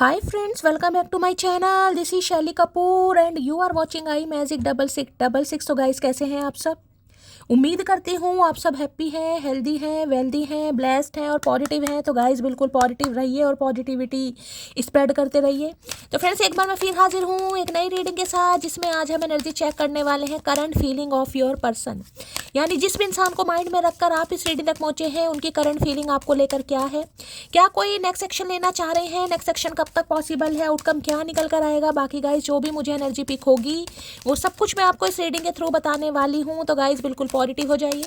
Hi friends, welcome back to my channel. This is Shelly Kapoor and you are watching I magic 6666। तो guys कैसे हैं आप सब? उम्मीद करती हूँ आप सब हैप्पी हैं, हेल्दी हैं, वेल्दी हैं, ब्लेस्ड हैं और पॉजिटिव हैं। तो गाइस बिल्कुल पॉजिटिव रहिए और पॉजिटिविटी स्प्रेड करते रहिए। तो फ्रेंड्स एक बार मैं फिर हाजिर हूँ एक नई रीडिंग के साथ, जिसमें आज हम एनर्जी चेक करने वाले हैं current feeling of your person. यानी जिस भी इंसान को माइंड में रखकर आप इस रीडिंग तक पहुंचे हैं, उनकी करंट फीलिंग आपको लेकर क्या है, क्या कोई नेक्स्ट एक्शन लेना चाह रहे हैं, नेक्स्ट एक्शन कब तक पॉसिबल है, आउटकम क्या निकल कर आएगा। बाकी गाइस जो भी मुझे एनर्जी पिक होगी वो सब कुछ मैं आपको इस रीडिंग के थ्रू बताने वाली हूँ। तो गाइस बिल्कुल पॉजिटिव हो जाइए।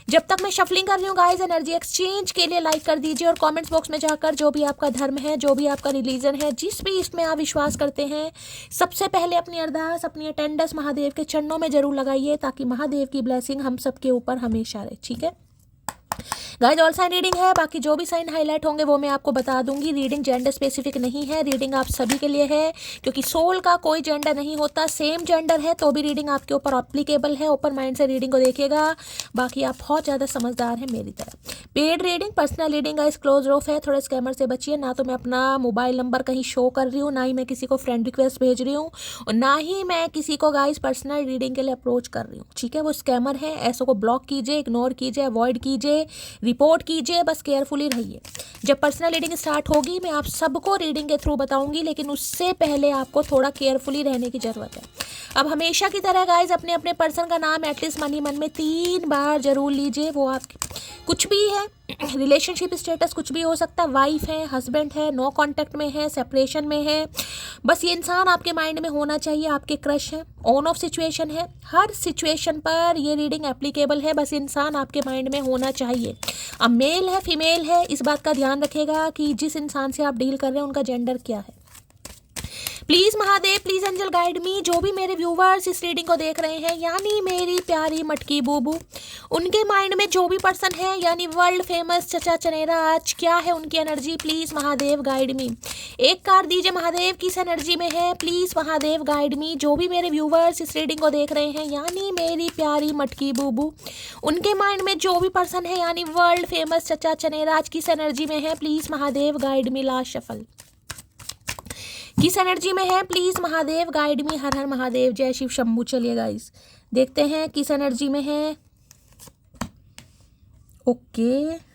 जब तक मैं शफलिंग कर रही हूँ गाइस, एनर्जी एक्सचेंज के लिए लाइक कर दीजिए और कमेंट्स बॉक्स में जाकर जो भी आपका धर्म है, जो भी आपका रिलीजन है, जिस भी इसमें आप विश्वास करते हैं, सबसे पहले अपनी अरदास, अपनी अटेंडेंस महादेव के चरणों में जरूर लगाइए, ताकि महादेव की ब्लेसिंग हम सबके ऊपर हमेशा रहे। ठीक है गाइस, ऑल साइन रीडिंग है, बाकी जो भी साइन हाईलाइट होंगे वो मैं आपको बता दूंगी। रीडिंग जेंडर स्पेसिफिक नहीं है, रीडिंग आप सभी के लिए है, क्योंकि सोल का कोई जेंडर नहीं होता। सेम जेंडर है तो भी रीडिंग आपके ऊपर एप्लीकेबल है। ओपन माइंड से रीडिंग को देखिएगा। बाकी आप बहुत ज़्यादा समझदार हैं मेरी तरह। Paid reading, personal reading guys close of है, थोड़े स्कैमर से बचिए। ना तो मैं अपना मोबाइल नंबर कहीं शो कर रही हूँ, ना ही मैं किसी को फ्रेंड रिक्वेस्ट भेज रही हूँ, और ना ही मैं किसी को गाइस पर्सनल रीडिंग के लिए अप्रोच कर रही हूँ। ठीक है, वो स्कैमर है, ऐसों को ब्लॉक कीजिए, इग्नोर कीजिए, अवॉइड कीजिए, रिपोर्ट कीजिए, बस केयरफुली रहिए। जब पर्सनल रीडिंग स्टार्ट होगी मैं आप सबको रीडिंग के थ्रू बताऊंगी, लेकिन उससे पहले आपको थोड़ा केयरफुली रहने की जरूरत है। अब हमेशा की तरह गाइज अपने अपने पर्सन का नाम एटलीस्ट मन ही मन में 3 बार जरूर लीजिए। वो आप कुछ भी है, रिलेशनशिप स्टेटस कुछ भी हो सकता है, वाइफ है, हस्बैंड है, नो कांटेक्ट में है, सेपरेशन में है, बस ये इंसान आपके माइंड में होना चाहिए। आपके क्रश है, ऑन ऑफ सिचुएशन है, हर सिचुएशन पर ये रीडिंग एप्लीकेबल है। बस इंसान आपके माइंड में होना चाहिए। अब मेल है, फीमेल है, इस बात का ध्यान रखेगा कि जिस इंसान से आप डील कर रहे हैं उनका जेंडर क्या है। Please Mahadev, please angel guide me. जो भी मेरे व्यूवर्स इस रीडिंग को देख रहे हैं, यानी मेरी प्यारी मटकी बूबू, उनके माइंड में जो भी पर्सन है, यानी वर्ल्ड फेमस चचा चनेरा, आज क्या है उनकी energy, please Mahadev guide me. एक कार्ड दीजिए महादेव, किस एनर्जी में है, प्लीज महादेव गाइड मी। जो भी मेरे व्यूवर्स इस रीडिंग को देख रहे हैं, यानी मेरी प्यारी मटकी बूबू, उनके माइंड में जो भी पर्सन है, यानी वर्ल्ड फेमस चचा चनेरा, आज किस एनर्जी में है, please Mahadev guide me. Last shuffle, किस एनर्जी में है, प्लीज महादेव गाइड मी। हर हर महादेव, जय शिव शंभू। चलिए गाइस देखते हैं किस एनर्जी में है। ओके,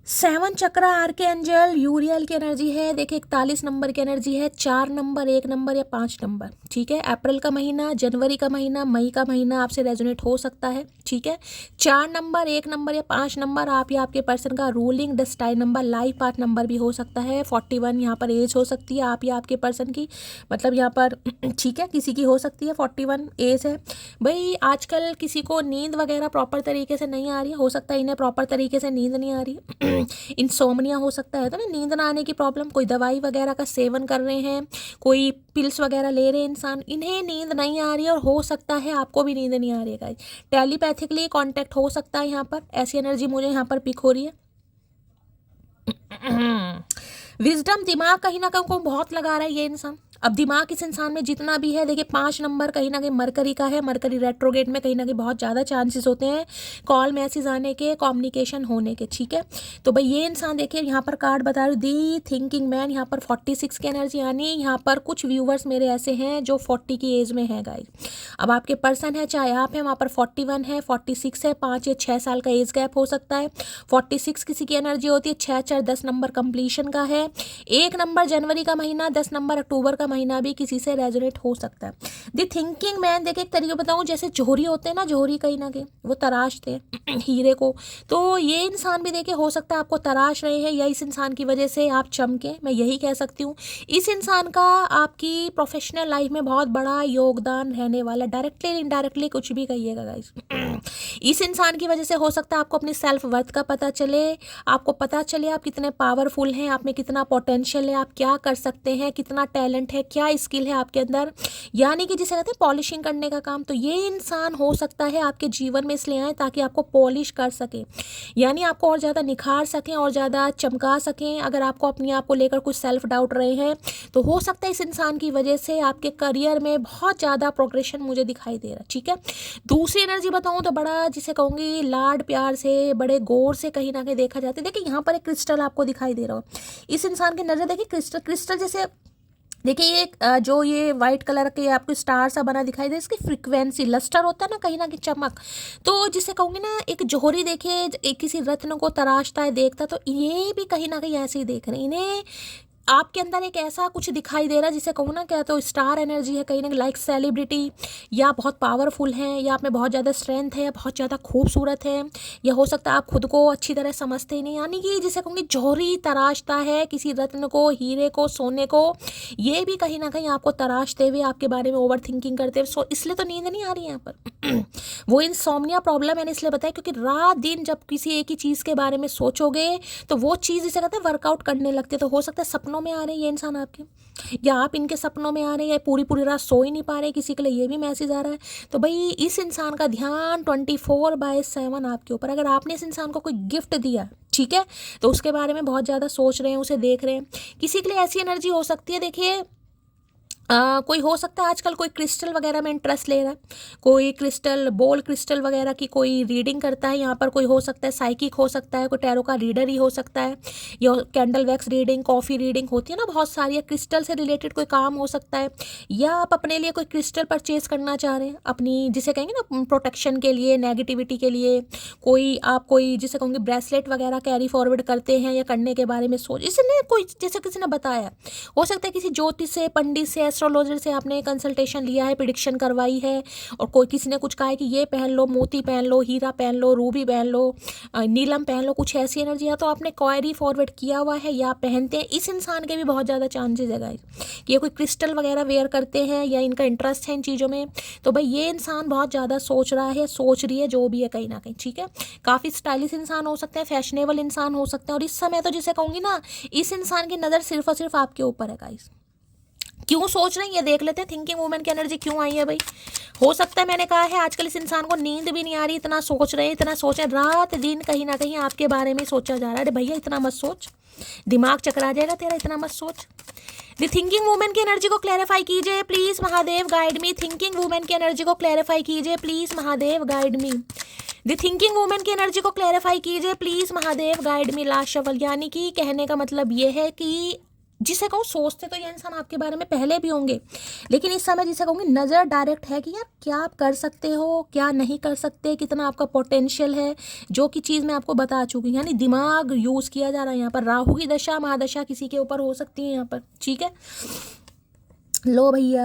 7 चक्रा आर्के एंजल यूरियल की एनर्जी है। देखिए 41 नंबर की एनर्जी है, 4 नंबर, 1 नंबर या 5 नंबर। ठीक है, अप्रैल का महीना, जनवरी का महीना, मई का महीना आपसे रेजोनेट हो सकता है। ठीक है, 4 नंबर, 1 नंबर या 5 नंबर आप या आपके पर्सन का ruling destined number, life path number भी हो सकता है। 41 यहाँ पर एज हो सकती है आप या आपके पर्सन की, मतलब यहाँ पर ठीक है किसी की हो सकती है 41 एज है। भाई आजकल किसी को नींद वगैरह प्रॉपर तरीके से नहीं आ रही है, हो सकता है इन्हें प्रॉपर तरीके से नींद नहीं आ रही है। इंसोम्निया हो सकता है, तो ना नींद ना आने की प्रॉब्लम, कोई दवाई वगैरह का सेवन कर रहे हैं, कोई पिल्स वगैरह ले रहे हैं इंसान, इन्हें नींद नहीं आ रही है, और हो सकता है आपको भी नींद नहीं आ रही है गाइस। टेलीपैथिकली कांटेक्ट हो सकता है, यहाँ पर ऐसी एनर्जी मुझे यहाँ पर पिक हो रही है। विजडम, दिमाग कहीं ना कहीं को बहुत लगा रहा है ये इंसान। अब दिमाग इस इंसान में जितना भी है, देखिए 5 नंबर कहीं ना कहीं मरकरी का है, मरकरी रेट्रोगेट में कहीं ना कहीं बहुत ज़्यादा चांसेस होते हैं कॉल मैसेज आने के, कम्युनिकेशन होने के। ठीक है, तो भाई ये इंसान देखिए यहाँ पर कार्ड बता रही हूँ, दी थिंकिंग मैन, यहाँ पर 46 की एनर्जी, यानी यहाँ पर कुछ व्यूवर्स मेरे ऐसे हैं जो 40 की एज में है गाइस। अब आपके पर्सन है, चाहे आप हैं, वहाँ पर 41 है, 46 है, 5 या 6 साल का एज गैप हो सकता है। 46 किसी की एनर्जी होती है, 6 4 10 नंबर कंप्लीशन का है। 1 नंबर जनवरी का महीना, 10 नंबर अक्टूबर का महीना भी किसी से रेजोनेट हो सकता है। द थिंकिंग मैन, देखिए एक तरीके बताऊं, जैसे जोहरी होते हैं ना, जोहरी कहीं ना कहीं वो तराशते हैं हीरे को, तो ये इंसान भी देखिए हो सकता है आपको तराश रहे हैं, या इस इंसान की वजह से आप चमके, मैं यही कह सकती हूँ। इस इंसान का आपकी प्रोफेशनल लाइफ में बहुत बड़ा योगदान रहने वाला, डायरेक्टली इनडायरेक्टली कुछ भी कहिएगा गाइस। इस इंसान की वजह से हो सकता है आपको अपनी सेल्फ वर्थ का पता चले, आपको पता चले आप कितने पावरफुल हैं, आप में कितना पोटेंशियल है, आप क्या कर सकते हैं, कितना टैलेंट है है, क्या स्किल है आपके अंदर, यानी कि जिसे कहते हैं पॉलिशिंग करने का काम, तो ये इंसान हो सकता है आपके जीवन में इसलिए आए ताकि आपको पॉलिश कर सके, यानी आपको और ज़्यादा निखार सकें और ज़्यादा चमका सकें। अगर आपको अपने आप को लेकर कुछ सेल्फ डाउट रहे हैं तो हो सकता है इस इंसान की वजह से आपके करियर में बहुत ज़्यादा प्रोग्रेशन मुझे दिखाई दे रहा है, ठीक है। दूसरी एनर्जी बताऊँ तो बड़ा जिसे कहूँगी लाड प्यार से, बड़े गौर से कहीं ना कहीं देखा जाता है। देखिए यहाँ पर एक क्रिस्टल आपको दिखाई दे रहा हो, इस इंसान की नज़र देखिए क्रिस्टल क्रिस्टल जैसे, देखिए ये जो ये वाइट कलर के आपको स्टार सा बना दिखाई दे, इसकी फ्रीक्वेंसी लस्टर होता है ना कहीं ना कहीं चमक, तो जिसे कहूँगी ना एक जोहरी देखे एक किसी रत्न को तराशता है देखता, तो ये भी कहीं ना कहीं ऐसे ही देख रहे हैं, इन्हें आपके अंदर एक ऐसा कुछ दिखाई दे रहा है जिसे कहूँ ना क्या तो स्टार एनर्जी है कहीं ना कहीं, लाइक सेलिब्रिटी, या बहुत पावरफुल हैं, या आप में बहुत ज़्यादा स्ट्रेंथ है, बहुत ज़्यादा खूबसूरत है, या हो सकता है आप खुद को अच्छी तरह समझते ही नहीं, यानी कि जिसे कहूँगी जौहरी तराशता है किसी रत्न को, हीरे को, सोने को, ये भी कहीं ना कहीं आपको तराशते हुए आपके बारे में ओवर थिंकिंग करते हुए, सो इसलिए तो नींद नहीं आ रही है यहाँ पर वो इंसोम्निया प्रॉब्लम मैंने इसलिए बताया क्योंकि रात दिन जब किसी एक ही चीज़ के बारे में सोचोगे तो वो चीज़ जिसे कहते हैं वर्कआउट करने लगती है, तो हो सकता है सपनों में आ रहे हैं ये इंसान आपके, या आप इनके सपनों में आ रहे हैं, या पूरी पूरी रात सो ही नहीं पा रहे, किसी के लिए ये भी मैसेज आ रहा है। तो भाई इस इंसान का ध्यान 24/7 आपके ऊपर, अगर आपने इस इंसान को कोई गिफ्ट दिया, ठीक है, तो उसके बारे में बहुत ज़्यादा सोच रहे हैं, उसे देख रहे हैं। किसी के लिए ऐसी एनर्जी हो सकती है, देखिए कोई हो सकता है आजकल कोई क्रिस्टल वगैरह में इंटरेस्ट ले रहा है, कोई क्रिस्टल बोल क्रिस्टल वगैरह की कोई रीडिंग करता है, यहाँ पर कोई हो सकता है साइकिक हो सकता है, कोई टैरो का रीडर ही हो सकता है, या candle wax reading, coffee reading होती है ना बहुत सारी, या क्रिस्टल से रिलेटेड कोई काम हो सकता है, या आप अपने लिए कोई क्रिस्टल परचेज करना चाह रहे हैं अपनी जिसे कहेंगे ना प्रोटेक्शन के लिए, नेगेटिविटी के लिए, कोई जिसे कहूँगी ब्रेसलेट वगैरह कैरी फॉरवर्ड करते हैं या करने के बारे में सोच, इसने कोई जैसे किसी ने बताया, हो सकता है किसी ज्योतिष से, पंडित से, एस्ट्रोलॉजर से आपने कंसल्टेशन लिया है, प्रिडिक्शन करवाई है, और कोई किसी ने कुछ कहा है कि ये पहन लो, मोती पहन लो, हीरा पहन लो, रूबी पहन लो, नीलम पहन लो, कुछ ऐसी एनर्जी है, तो आपने क्वायरी फॉरवर्ड किया हुआ है या पहनते हैं, इस इंसान के भी बहुत ज़्यादा चांसेस है गाइस कि ये कोई क्रिस्टल वगैरह वेयर करते हैं या इनका इंटरेस्ट है इन चीज़ों में। तो भाई ये इंसान बहुत ज़्यादा सोच रहा है, सोच रही है, जो भी है कहीं ना कहीं, ठीक है। काफ़ी स्टाइलिश इंसान हो सकते हैं, फैशनेबल इंसान हो सकते हैं, और इस समय तो जिसे कहूँगी ना इस इंसान की नज़र सिर्फ और सिर्फ आपके ऊपर है गाइस। क्यों सोच रहे हैं ये देख लेते हैं, थिंकिंग वुमेन की एनर्जी क्यों आई है भाई। हो सकता है मैंने कहा है आजकल इस इंसान को नींद भी नहीं आ रही, इतना सोच रहे हैं, इतना सोच रहे हैं, रात दिन कहीं ना कहीं आपके बारे में सोचा जा रहा है। अरे भैया इतना मत सोच, दिमाग चकरा जाएगा तेरा, इतना मत सोच। द थिंकिंग वुमेन की एनर्जी को क्लैरिफाई कीजिए please Mahadev, guide me. Thinking women की एनर्जी को क्लैरिफाई कीजिए please Mahadev, guide me. The thinking women की एनर्जी को क्लैरिफाई कीजिए please Mahadev, guide me. Last shuffle, यानी कि कहने का मतलब ये है कि जिसे कहूँ सोचते तो ये इंसान आपके बारे में पहले भी होंगे, लेकिन इस समय जिसे कहूँगी नज़र डायरेक्ट है कि यार क्या आप कर सकते हो, क्या नहीं कर सकते, कितना आपका पोटेंशियल है, जो कि चीज़ मैं आपको बता चुकी हूँ। यानी दिमाग यूज़ किया जा रहा है यहाँ पर। राहु की दशा महादशा किसी के ऊपर हो सकती है यहाँ पर, ठीक है। लो भैया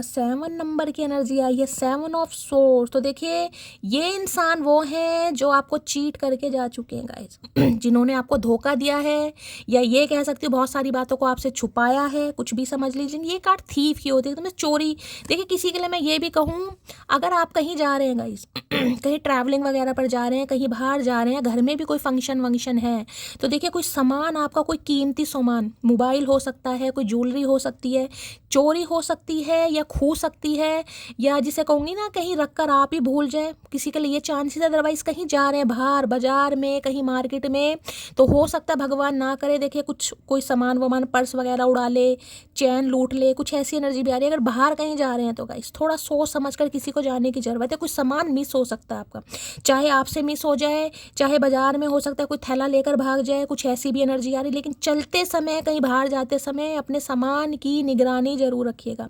7 नंबर की एनर्जी आई है, 7 ऑफ सोर्स। तो देखिए ये इंसान वो हैं जो आपको चीट करके जा चुके हैं गाइस जिन्होंने आपको धोखा दिया है, या ये कह सकती हूँ बहुत सारी बातों को आपसे छुपाया है, कुछ भी समझ लीजिए। ये कार्ड थीफ की होती है, तो मैं चोरी, देखिए किसी के लिए मैं ये भी कहूँ, अगर आप कहीं जा रहे हैं गाइस कहीं ट्रैवलिंग वगैरह पर जा रहे हैं, कहीं बाहर जा रहे हैं, घर में भी कोई फंक्शन वंक्शन है, तो देखिए कोई सामान आपका, कोई कीमती सामान, मोबाइल हो सकता है, कोई ज्वेलरी हो सकती है, चोरी हो सकती है या खो सकती है, या जिसे कहूँगी ना कहीं रख कर आप ही भूल जाए, किसी के लिए चांसेस। अदरवाइज कहीं जा रहे हैं बाहर बाजार में, कहीं मार्केट में, तो हो सकता है भगवान ना करे देखिए कुछ कोई सामान वामान पर्स वगैरह उड़ा ले, चैन लूट ले, कुछ ऐसी एनर्जी भी आ रही है। अगर बाहर कहीं जा रहे हैं तो गाइस थोड़ा सोच समझ कर किसी को जाने की ज़रूरत है। कुछ सामान मिस हो सकता है आपका, चाहे आपसे मिस हो जाए, चाहे बाजार में हो सकता है कोई थैला लेकर भाग जाए, कुछ ऐसी भी एनर्जी आ रही है। लेकिन चलते समय, कहीं बाहर जाते समय अपने सामान की निगरानी जरूर रखिएगा।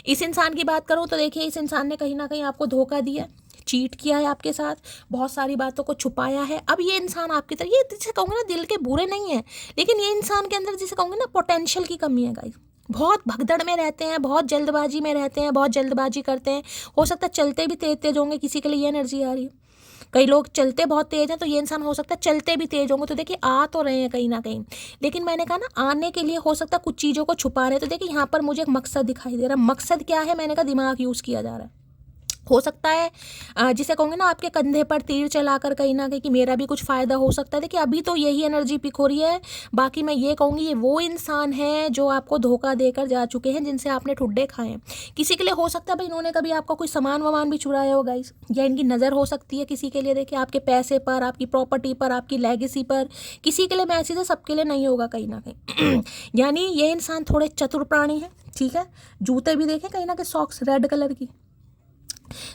इस इंसान की बात करूं तो देखिए इस इंसान ने कहीं ना कहीं आपको धोखा दिया, चीट किया है आपके साथ, बहुत सारी बातों को छुपाया है। अब ये इंसान आपकी तरह, ये जिसे कहूँगा ना दिल के बुरे नहीं है, लेकिन ये इंसान के अंदर जिसे कहूँगा ना पोटेंशियल की कमी है गाइस। बहुत भगदड़ में रहते हैं, बहुत जल्दबाजी में रहते हैं, बहुत जल्दबाजी करते हैं। हो सकता है चलते भी तेज तेज होंगे, किसी के लिए ये एनर्जी आ रही है। कई लोग चलते बहुत तेज हैं, तो ये इंसान हो सकता है चलते भी तेज होंगे। तो देखिए आ तो रहे हैं कहीं ना कहीं, लेकिन मैंने कहा ना आने के लिए हो सकता है कुछ चीज़ों को छुपा रहे हैं। तो देखिए यहाँ पर मुझे एक मकसद दिखाई दे रहा है। मकसद क्या है? मैंने कहा दिमाग यूज़ किया जा रहा है। हो सकता है जिसे कहूँगे ना आपके कंधे पर तीर चलाकर कहीं ना कहीं कि मेरा भी कुछ फ़ायदा हो सकता है। देखिए अभी तो यही एनर्जी पिक हो रही है। बाकी मैं ये कहूँगी ये वो इंसान है जो आपको धोखा देकर जा चुके हैं, जिनसे आपने ठुड्डे खाए हैं। किसी के लिए हो सकता है भाई इन्होंने कभी आपका कोई सामान वामान भी चुराया होगा गाइस, या इनकी नज़र हो सकती है किसी के लिए। देखिए आपके पैसे पर, आपकी प्रॉपर्टी पर, आपकी लेगेसी पर, किसी के लिए मैसेज है, सबके लिए नहीं होगा कहीं ना कहीं। यानी ये इंसान थोड़े चतुर प्राणी है, ठीक है। जूते भी देखें कहीं ना कहीं, सॉक्स रेड कलर की।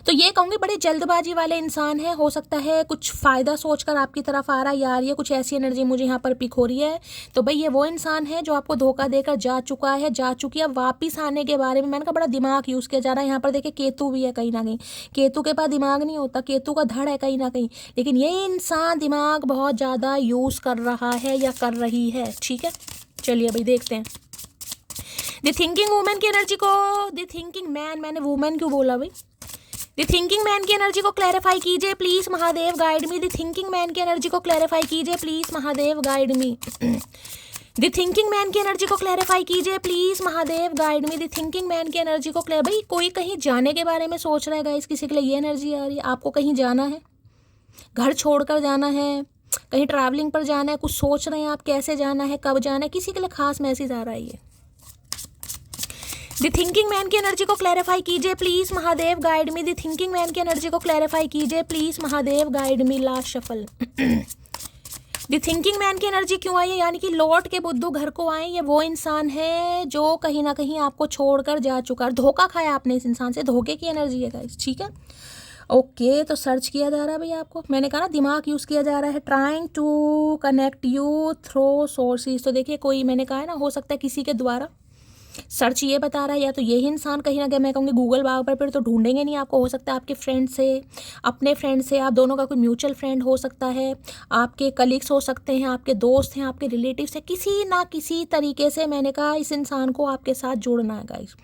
तो ये कहूँगी बड़े जल्दबाजी वाले इंसान है। हो सकता है कुछ फ़ायदा सोचकर आपकी तरफ आ रहा है यार, ये कुछ ऐसी एनर्जी मुझे यहाँ पर पिक हो रही है। तो भाई ये वो इंसान है जो आपको धोखा देकर जा चुका है, जा चुकी है। वापिस आने के बारे में मैंने कहा बड़ा दिमाग यूज़ किया जा रहा है। यहाँ पर देखिए केतु भी है कहीं ना कहीं, केतु के पास दिमाग नहीं होता, केतु का धड़ है कहीं ना कहीं, लेकिन ये इंसान दिमाग बहुत ज़्यादा यूज़ कर रहा है या कर रही है, ठीक है। चलिए भाई देखते हैं द थिंकिंग वुमेन की एनर्जी को। द थिंकिंग मैन, मैंने वुमेन क्यों बोला भाई? द थिंकिंग मैन की एनर्जी को क्लैरिफाई कीजिए please Mahadev, guide me. The thinking man की एनर्जी को क्लैरिफाई कीजिए please Mahadev, guide me. The thinking man की एनर्जी को क्लैरिफाई कीजिए please Mahadev, guide me. The thinking man की एनर्जी को भाई कोई कहीं जाने के बारे में सोच रहा है गाइस, किसी के लिए ये एनर्जी आ रही है। आपको कहीं जाना है, घर छोड़कर जाना है, कहीं ट्रैवलिंग पर जाना है, कुछ सोच रहे हैं आप कैसे जाना है, कब जाना है, किसी के लिए खास मैसेज आ रहा है ये। द थिंकिंग मैन की एनर्जी को क्लैरिफाई कीजिए please Mahadev, guide me. The thinking man की एनर्जी को क्लैरिफाई कीजिए please Mahadev, guide me. Last shuffle. The thinking man की एनर्जी क्यों आई है, यानी कि लौट के बुद्धू घर को आए। ये वो इंसान है जो कहीं ना कहीं आपको छोड़कर जा चुका है, धोखा खाया आपने इस इंसान से, धोखे की एनर्जी है गाइस, ठीक है। ओके तो सर्च किया जा रहा है भाई आपको, मैंने कहा ना दिमाग यूज़ किया जा रहा है। Trying to connect you through sources, तो देखिए कोई मैंने कहा है ना, हो सकता है किसी के द्वारा। सर्च ये बता रहा है या तो यही इंसान कहीं ना कहीं, मैं कहूँगी गूगल बाग पर तो ढूंढेंगे नहीं आपको। हो सकता है आपके फ्रेंड से, अपने फ्रेंड से, आप दोनों का कोई म्यूचुअल फ्रेंड हो सकता है, आपके कलीग्स हो सकते हैं, आपके दोस्त हैं, आपके रिलेटिव्स हैं, किसी ना किसी तरीके से मैंने कहा इस इंसान को आपके साथ जोड़ना है गाइस।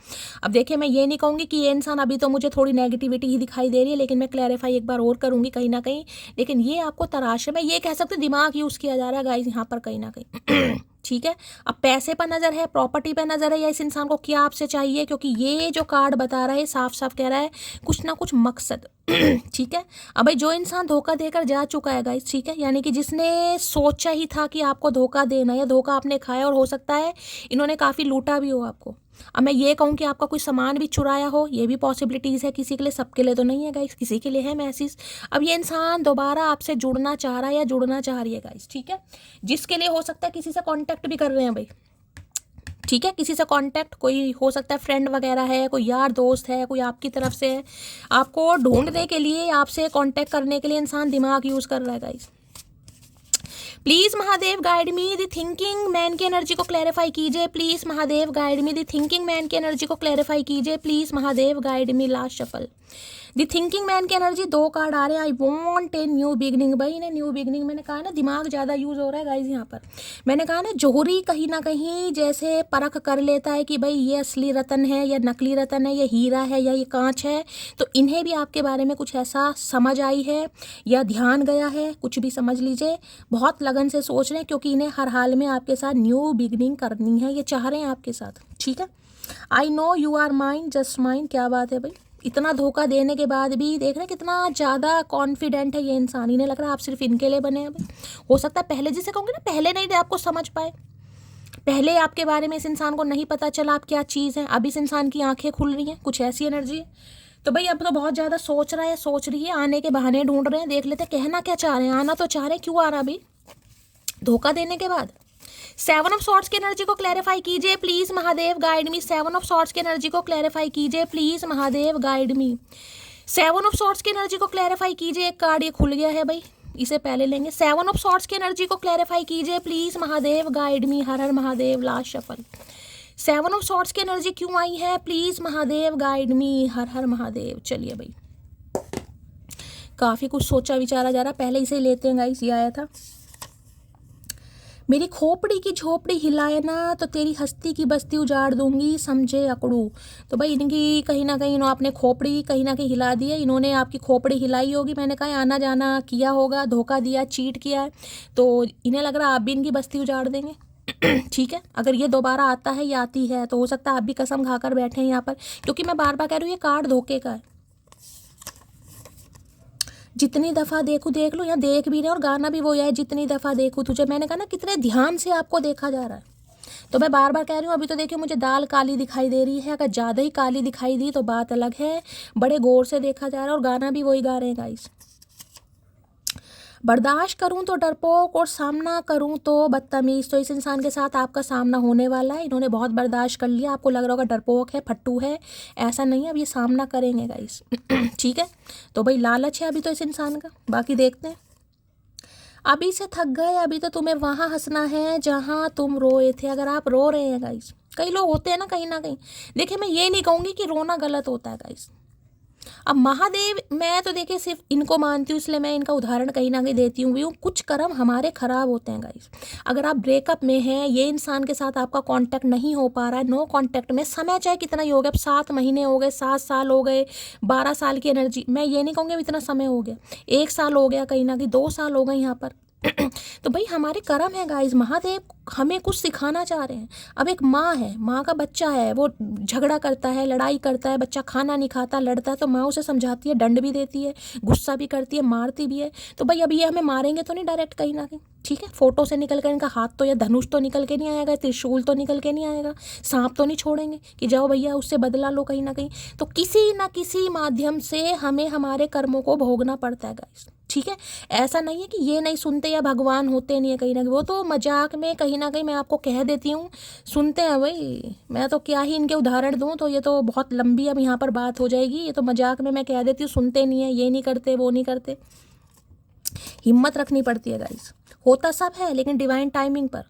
अब देखिए मैं ये नहीं कहूँगी कि ये इंसान, अभी तो मुझे थोड़ी नेगेटिविटी ही दिखाई दे रही है, लेकिन मैं क्लैरिफाई एक बार और करूँगी कहीं ना कहीं। लेकिन ये आपको तराश है, मैं ये कह सकती हूँ दिमाग यूज़ किया जा रहा है गाइस यहाँ पर कहीं ना कहीं। ठीक है। अब पैसे पर नज़र है, प्रॉपर्टी पर नज़र है, या इस इंसान को क्या आपसे चाहिए, क्योंकि ये जो कार्ड बता रहा है साफ साफ कह रहा है कुछ ना कुछ मकसद। ठीक है। अब भाई जो इंसान धोखा देकर जा चुका है गाइस, ठीक है, यानी कि जिसने सोचा ही था कि आपको धोखा देना, या धोखा आपने खाया, और हो सकता है इन्होंने काफ़ी लूटा भी हो आपको। अब मैं ये कहूँ कि आपका कोई सामान भी चुराया हो, ये भी पॉसिबिलिटीज़ है किसी के लिए, सबके लिए तो नहीं है गाइस, किसी के लिए है मैसेज। अब ये इंसान दोबारा आपसे जुड़ना चाह रहा है या जुड़ना चाह रही है गाइस, ठीक है। जिसके लिए हो सकता है किसी से कांटेक्ट भी कर रहे हैं भाई, ठीक है, किसी से कांटेक्ट, कोई हो सकता है फ्रेंड वगैरह है, कोई यार दोस्त है, कोई आपकी तरफ से है, आपको ढूंढने के लिए, आपसे कांटेक्ट करने के लिए इंसान दिमाग यूज़ कर रहा है guys. Please Mahadev guide me. The thinking man की एनर्जी को क्लैरिफाई कीजिए please Mahadev, guide me. The thinking man की एनर्जी को क्लैरिफाई कीजिए please Mahadev, guide me. Last shuffle. The thinking man की एनर्जी 2 कार्ड आ रहे हैं। I want a new beginning, भाई इन्हें न्यू बिगनिंग, मैंने कहा ना दिमाग ज़्यादा यूज़ हो रहा है गाइज यहाँ पर। मैंने कहा ना जोहरी कहीं ना कहीं जैसे परख कर लेता है कि भाई ये असली रतन है या नकली रतन है, ये हीरा है या ये कांच है। तो इन्हें भी आपके बारे में कुछ ऐसा समझ आई है या ध्यान गया है, कुछ भी समझ लीजिए, बहुत लगन से सोच रहे हैं, क्योंकि इन्हें हर हाल में आपके साथ न्यू बिगनिंग करनी है, ये चाह रहे हैं आपके साथ, ठीक है। I know you are mine, just mine, क्या बात है भाई। इतना धोखा देने के बाद भी देख रहे हैं कितना ज़्यादा कॉन्फिडेंट है ये इंसान, इन्हें लग रहा है आप सिर्फ इनके लिए बने हैं भाई। हो सकता है पहले, जिसे कहूँगी ना, पहले नहीं आपको समझ पाए, पहले आपके बारे में इस इंसान को नहीं पता चला आप क्या चीज़ है, अब इस इंसान की आंखें खुल रही हैं, कुछ ऐसी एनर्जी है। तो भाई अब तो बहुत ज़्यादा सोच रहा है, सोच रही है, आने के बहाने ढूंढ रहे हैं, देख लेते हैं कहना क्या चाह रहे हैं, आना तो चाह रहे हैं, क्यों आ रहा भाई धोखा देने के बाद। 7 ऑफ सॉर्ड्स की एनर्जी को क्लैरिफाई कीजिए please Mahadev, guide me. 7 of swords की एनर्जी को क्लैरिफाई कीजिए please Mahadev, guide me. 7 of swords की एनर्जी को क्लैरिफाई कीजिए, एक कार्ड ये खुल गया है भाई, इसे पहले लेंगे। 7 ऑफ सॉर्ड्स की एनर्जी को क्लैरिफाई कीजिए please Mahadev, guide me. Her her Mahadev. Last shuffle. 7 of swords की एनर्जी क्यों आई है, प्लीज महादेव, गाइड मी। हर हर महादेव। चलिए भाई काफ़ी कुछ सोचा विचारा जा रहा, पहले इसे लेते हैं गाइस, ये आया था। मेरी खोपड़ी की झोपड़ी हिलाए ना तो तेरी हस्ती की बस्ती उजाड़ दूंगी, समझे अकड़ू। तो भाई इनकी कहीं ना कहीं इन्होंने आपने खोपड़ी कहीं ना कहीं हिला दी है, इन्होंने आपकी खोपड़ी हिलाई होगी, मैंने कहा आना जाना किया होगा, धोखा दिया, चीट किया है, तो इन्हें लग रहा है आप भी इनकी बस्ती उजाड़ देंगे। ठीक है। अगर ये दोबारा आता है या आती है तो हो सकता है आप भी कसम खाकर बैठे हैं यहाँ पर, क्योंकि मैं बार बार कह रही हूँ ये कार्ड धोखे का है, जितनी दफ़ा देखूँ देख लूँ, या देख भी रहे और गाना भी वो है, जितनी दफ़ा देखूँ तुझे। मैंने कहा ना कितने ध्यान से आपको देखा जा रहा है। तो मैं बार बार कह रही हूँ, अभी तो देखिए मुझे दाल काली दिखाई दे रही है, अगर ज़्यादा ही काली दिखाई दी तो बात अलग है। बड़े गौर से देखा जा रहा है और गाना भी वही गा रहे हैं गाइस। बर्दाश्त करूं तो डरपोक और सामना करूं तो बदतमीज़। तो इस इंसान के साथ आपका सामना होने वाला है। इन्होंने बहुत बर्दाश्त कर लिया, आपको लग रहा होगा डरपोक है, फट्टू है, ऐसा नहीं है, अब ये सामना करेंगे गाइस। ठीक है, तो भाई लालच है अभी तो इस इंसान का, बाकी देखते हैं। अभी से थक गए, अभी तो तुम्हें वहाँ हंसना है जहाँ तुम रोए थे। अगर आप रो रहे हैं गाइस, कई लोग होते हैं ना कहीं, देखिए मैं ये नहीं कहूँगी कि रोना गलत होता है गाइस। अब महादेव, मैं तो देखिए सिर्फ इनको मानती हूँ, इसलिए मैं इनका उदाहरण कहीं ना कहीं देती हूँ। कुछ कर्म हमारे खराब होते हैं गाइस। अगर आप ब्रेकअप में हैं, ये इंसान के साथ आपका कांटेक्ट नहीं हो पा रहा है, नो कांटेक्ट में, समय चाहे कितना ही हो गया, अब 7 महीने हो गए, 7 साल हो गए, 12 साल की एनर्जी, मैं ये नहीं कहूँगी अब इतना समय हो गया, 1 साल हो गया, कहीं ना कहीं 2 साल हो गए यहाँ पर। तो भाई हमारे कर्म है गाइस। महादेव हमें कुछ सिखाना चाह रहे हैं। अब एक माँ है, माँ का बच्चा है, वो झगड़ा करता है, लड़ाई करता है, बच्चा खाना नहीं खाता, लड़ता है, तो माँ उसे समझाती है, दंड भी देती है, गुस्सा भी करती है, मारती भी है। तो भाई अब ये हमें मारेंगे तो नहीं डायरेक्ट कहीं ना कहीं, ठीक है, फोटो से निकल कर इनका हाथ तो या धनुष तो निकल के नहीं आएगा, त्रिशूल तो निकल के नहीं आएगा, सांप तो नहीं छोड़ेंगे कि जाओ भैया उससे बदला लो कहीं ना कहीं। तो किसी ना किसी माध्यम से हमें हमारे कर्मों को भोगना पड़ता है गाइस, ठीक है। ऐसा नहीं है कि ये नहीं सुनते या भगवान होते नहीं है कहीं ना कहीं, वो तो मजाक में कहीं ना कहीं मैं आपको कह देती हूँ, सुनते हैं भाई। मैं तो क्या ही इनके उदाहरण दूँ, तो ये तो बहुत लंबी अब यहाँ पर बात हो जाएगी। ये तो मजाक में मैं कह देती हूँ, सुनते नहीं है, ये नहीं करते, वो नहीं करते। हिम्मत रखनी पड़ती है गाइस। होता सब है लेकिन डिवाइन टाइमिंग पर।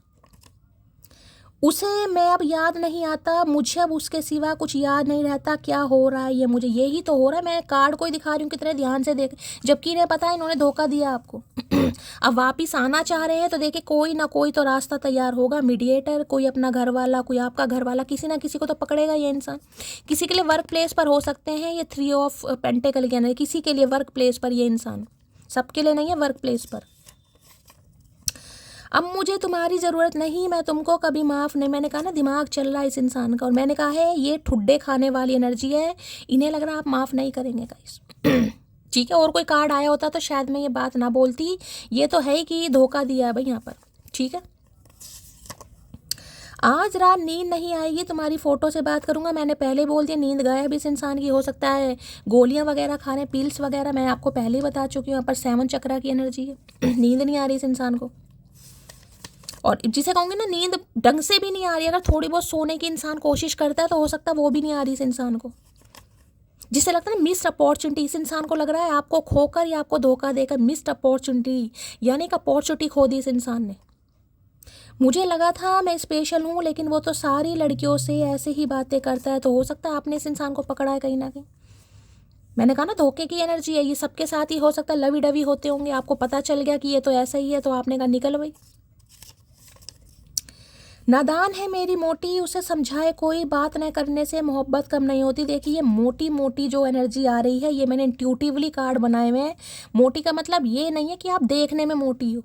उसे मैं अब याद नहीं आता, मुझे अब उसके सिवा कुछ याद नहीं रहता, क्या हो रहा है ये मुझे, यही तो हो रहा है। मैं कार्ड को ही दिखा रही हूँ, कितने ध्यान से देख, जबकि इन्हें पता है इन्होंने धोखा दिया आपको। अब वापिस आना चाह रहे हैं तो देखिए कोई ना कोई तो रास्ता तैयार होगा, मीडिएटर, कोई अपना घर वाला, कोई आपका घर वाला, किसी ना किसी को तो पकड़ेगा ये इंसान। किसी के लिए वर्क प्लेस पर हो सकते हैं ये 3 ऑफ पेंटिकल के अंदर, किसी के लिए वर्क प्लेस पर ये इंसान, सबके लिए नहीं है वर्क प्लेस पर। अब मुझे तुम्हारी ज़रूरत नहीं, मैं तुमको कभी माफ़ नहीं। मैंने कहा ना दिमाग चल रहा है इस इंसान का, और मैंने कहा है ये ठुड्डे खाने वाली एनर्जी है, इन्हें लग रहा है आप माफ़ नहीं करेंगे गाइस। ठीक है, और कोई कार्ड आया होता तो शायद मैं ये बात ना बोलती। ये तो है ही कि धोखा दिया है भाई यहाँ पर, ठीक है। आज रात नींद नहीं आएगी, तुम्हारी फ़ोटो से बात करूंगा। मैंने पहले बोल दिया, नींद गायब इस इंसान की, हो सकता है गोलियां वगैरह खा रहे, पिल्स वगैरह, मैं आपको पहले ही बता चुकी हूँ। यहाँ पर 7 चक्रा की एनर्जी है। नींद नहीं आ रही इस इंसान को, और जिसे कहूँगी ना नींद ढंग से भी नहीं आ रही। अगर थोड़ी बहुत सोने की इंसान कोशिश करता है तो हो सकता है वो भी नहीं आ रही इस इंसान को। जिसे लगता है ना मिस्ड अपॉर्चुनिटी, इस इंसान को लग रहा है आपको खोकर या आपको धोखा देकर मिस्ड अपॉर्चुनिटी, यानी कि अपॉर्चुनिटी खो दी इस इंसान ने। मुझे लगा था मैं स्पेशल हूँ, लेकिन वो तो सारी लड़कियों से ऐसे ही बातें करता है। तो हो सकता है आपने इस इंसान को पकड़ा है कहीं ना कहीं। मैंने कहा ना धोखे की एनर्जी है, ये सबके साथ ही हो सकता है, लवी डवी होते होंगे, आपको पता चल गया कि ये तो ऐसा ही है, तो आपने कहा निकल भाई। नादान है मेरी मोटी, उसे समझाए कोई, बात न करने से मोहब्बत कम नहीं होती। देखिए ये मोटी मोटी जो एनर्जी आ रही है, ये मैंने इंट्यूटिवली कार्ड बनाए हुए हैं। मोटी का मतलब ये नहीं है कि आप देखने में मोटी हो,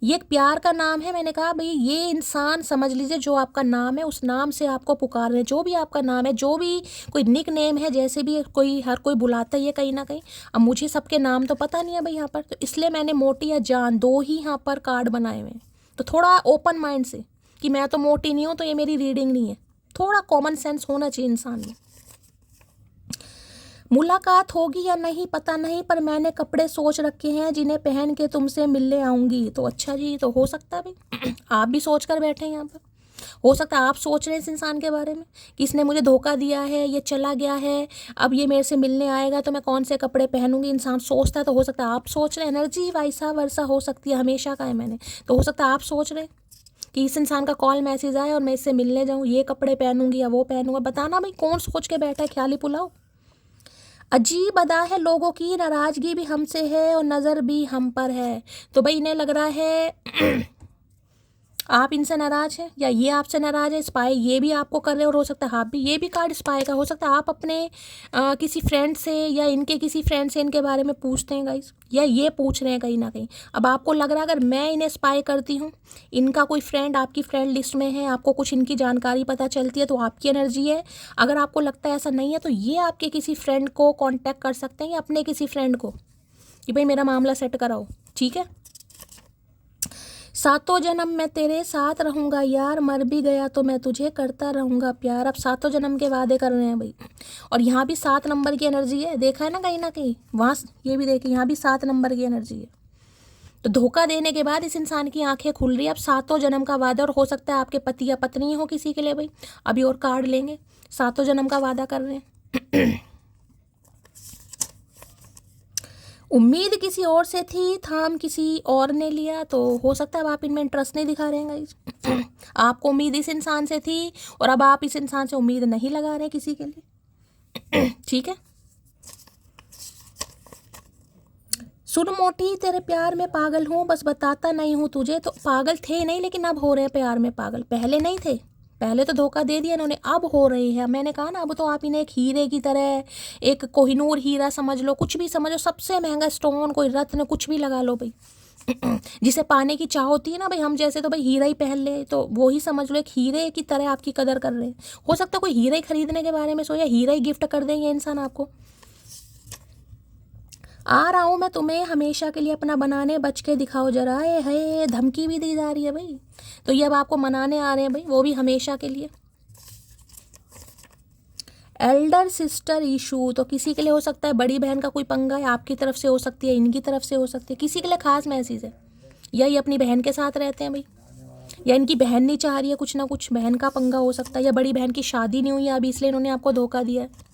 ये एक प्यार का नाम है। मैंने कहा भाई ये इंसान समझ लीजिए जो आपका नाम है उस नाम से आपको पुकार रहे हैं, जो भी आपका नाम है, जो भी कोई निक नेम है, जैसे भी कोई हर कोई बुलाता ही है कहीं ना कहीं। अब मुझे सबके नाम तो पता नहीं है भाई यहाँ पर, तो इसलिए मैंने मोटी या जान 2 ही यहाँ पर कार्ड बनाए हुए हैं। तो थोड़ा ओपन माइंड से कि मैं तो मोटी नहीं हूँ तो ये मेरी रीडिंग नहीं है, थोड़ा कॉमन सेंस होना चाहिए इंसान में। मुलाकात होगी या नहीं पता नहीं, पर मैंने कपड़े सोच रखे हैं जिन्हें पहन के तुमसे मिलने आऊँगी। तो अच्छा जी, तो हो सकता है भाई आप भी सोच कर बैठे हैं यहाँ पर। हो सकता है आप सोच रहे हैं इस इंसान के बारे में कि इसने मुझे धोखा दिया है, ये चला गया है, अब ये मेरे से मिलने आएगा तो मैं कौन से कपड़े पहनूंगी। इंसान सोचता है, तो हो सकता है आप सोच रहे हैं। एनर्जी वैसा वर्षा हो सकती है, हमेशा का है मैंने, तो हो सकता है आप सोच रहे हैं कि इस इंसान का कॉल मैसेज आए और मैं इससे मिलने जाऊँ, ये कपड़े पहनूंगी या वो पहनूंगा। बताना भाई कौन सोच के बैठा है, ख्याली पुलाव। अजीब अदा है लोगों की, नाराज़गी भी हमसे है और नज़र भी हम पर है। तो भाई इन्हें लग रहा है आप इनसे नाराज़ हैं या ये आपसे नाराज़ है। स्पाई ये भी आपको कर रहे हैं, और हो सकता है आप भी, ये भी कार्ड स्पाई का, हो सकता है आप अपने किसी फ्रेंड से या इनके किसी फ्रेंड से इनके बारे में पूछते हैं गाइस, या ये पूछ रहे हैं कहीं ना कहीं। अब आपको लग रहा है अगर मैं इन्हें स्पाई करती हूँ, इनका कोई फ्रेंड आपकी फ्रेंड लिस्ट में है, आपको कुछ इनकी जानकारी पता चलती है, तो आपकी एनर्जी है। अगर आपको लगता है ऐसा नहीं है तो ये आपके किसी फ्रेंड को कॉन्टैक्ट कर सकते हैं या अपने किसी फ्रेंड को, कि भाई मेरा मामला सेट कराओ, ठीक है। सातों जन्म मैं तेरे साथ रहूंगा यार, मर भी गया तो मैं तुझे करता रहूंगा प्यार। अब सातों जन्म के वादे कर रहे हैं भाई। और यहाँ भी 7 नंबर की एनर्जी है, देखा है ना कहीं वहाँ, ये भी देखिए यहाँ भी 7 नंबर की एनर्जी है। तो धोखा देने के बाद इस इंसान की आंखें खुल रही है। अब सातों जन्म का वादा, और हो सकता है आपके पति या पत्नी हो किसी के लिए भाई। अभी और कार्ड लेंगे, सातों जन्म का वादा कर रहे हैं। उम्मीद किसी और से थी, थाम किसी और ने लिया, तो हो सकता है अब आप इनमें इंटरेस्ट नहीं दिखा रहे हैं गाइस। आपको उम्मीद इस इंसान से थी और अब आप इस इंसान से उम्मीद नहीं लगा रहे किसी के लिए, ठीक है। सुन मोटी तेरे प्यार में पागल हूँ, बस बताता नहीं हूँ तुझे। तो पागल थे नहीं, लेकिन अब हो रहे हैं प्यार में पागल, पहले नहीं थे। पहले तो धोखा दे दिया इन्होंने, अब हो रही है। मैंने कहा ना, अब तो आप इन्हें एक हीरे की तरह, एक कोहिनूर हीरा समझ लो, कुछ भी समझो, सबसे महंगा स्टोन, कोई रत्न, कुछ भी लगा लो भाई। जिसे पाने की चाह होती है ना भाई, हम जैसे तो भाई हीरा ही पहन ले, तो वो ही समझ लो, एक हीरे की तरह आपकी कदर कर रहे हैं। हो सकता है कोई हीरा ही खरीदने के बारे में सोचा, हीरा ही गिफ्ट कर देंगे इंसान आपको। आ रहा हूँ मैं तुम्हें हमेशा के लिए अपना बनाने, बच के दिखाओ जरा। है धमकी भी दी जा रही है भाई। तो ये अब आपको मनाने आ रहे हैं भाई, वो भी हमेशा के लिए। एल्डर सिस्टर इशू, तो किसी के लिए हो सकता है बड़ी बहन का कोई पंगा है, आपकी तरफ से हो सकती है, इनकी तरफ से हो सकती है। किसी के लिए खास मैसेज है, या ये अपनी बहन के साथ रहते हैं भाई, या इनकी बहन नहीं चाह रही है, कुछ ना कुछ बहन का पंगा हो सकता है, या बड़ी बहन की शादी नहीं हुई है अभी, इसलिए इन्होंने आपको धोखा दिया है।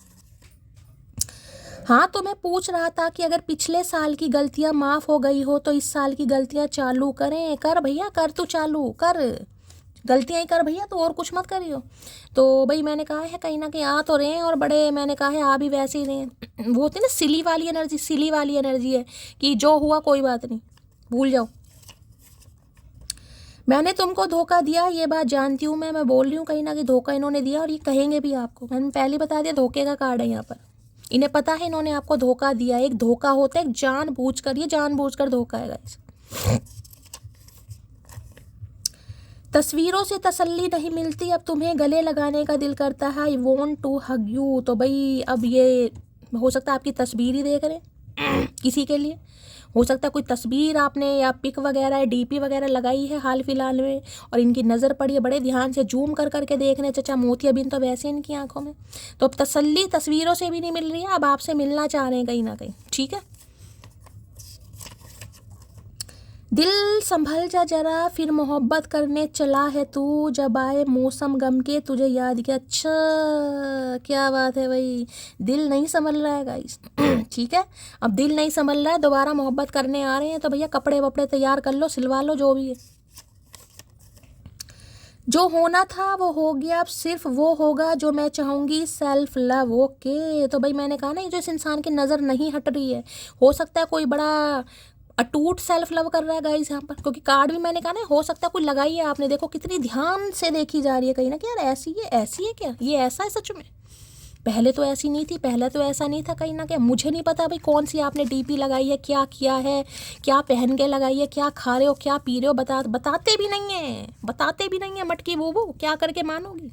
हाँ, तो मैं पूछ रहा था कि अगर पिछले साल की गलतियां माफ़ हो गई हो तो इस साल की गलतियां चालू करें। कर भैया कर, तू चालू कर, गलतियां ही कर भैया, तो और कुछ मत करियो। तो भाई मैंने कहा है कहीं ना कहीं आ तो रहे हैं, और बड़े मैंने कहा है आ भी वैसे ही रहे हैं। वो होती है ना सिली वाली एनर्जी, सिली वाली एनर्जी है कि जो हुआ कोई बात नहीं, भूल जाओ। मैंने तुमको धोखा दिया, ये बात जानती हूँ मैं बोल रही हूँ कहीं ना कहीं धोखा इन्होंने दिया, और ये कहेंगे भी आपको। मैंने पहले बता दिया, धोखे का कार्ड है यहाँ पर। इन्हें पता है इन्होंने आपको धोखा दिया। एक धोखा होता है, एक जानबूझकर, ये जानबूझकर धोखा है गाइस। तस्वीरों से तसल्ली नहीं मिलती, अब तुम्हें गले लगाने का दिल करता है। I want to hug you, तो भाई अब ये हो सकता है आपकी तस्वीर ही देख रहे हैं किसी के लिए। हो सकता है कोई तस्वीर आपने या पिक वगैरह डीपी वगैरह लगाई है हाल फिलहाल में, और इनकी नज़र पड़ी है, बड़े ध्यान से जूम कर करके देख रहे हैं। चचा मोतिया बिन तो वैसे इनकी आंखों में। तो अब तसल्ली तस्वीरों से भी नहीं मिल रही है, अब आपसे मिलना चाह रहे हैं कहीं ना कहीं, ठीक है। दिल संभल जा जरा, फिर मोहब्बत करने चला है तू, जब आए मौसम गम के तुझे याद किया। अच्छा, क्या बात है भाई, दिल नहीं संभल रहा है गाइस। ठीक है, अब दिल नहीं संभल रहा है, दोबारा मोहब्बत करने आ रहे हैं, तो भैया कपड़े वपड़े तैयार कर लो, सिलवा लो, जो भी है। जो होना था वो हो गया, अब सिर्फ वो होगा जो मैं चाहूँगी, सेल्फ लव। ओके, तो भाई मैंने कहा ना, ये जो इस इंसान की नज़र नहीं हट रही है, हो सकता है कोई बड़ा अटूट सेल्फ लव कर रहा है गाइस यहाँ पर, क्योंकि कार्ड भी मैंने कहा ना, हो सकता है कोई लगाई है आपने, देखो कितनी ध्यान से देखी जा रही है कहीं ना कि यार ऐसी है क्या, ये ऐसा है सच में, पहले तो ऐसी नहीं थी, पहले तो ऐसा नहीं था कहीं ना क्या। मुझे नहीं पता भाई कौन सी आपने डीपी लगाई है, क्या किया है, क्या पहन के लगाई है, क्या खा रहे हो, क्या पी रहे हो, बताते भी नहीं है मटकी वो क्या करके मानोगी,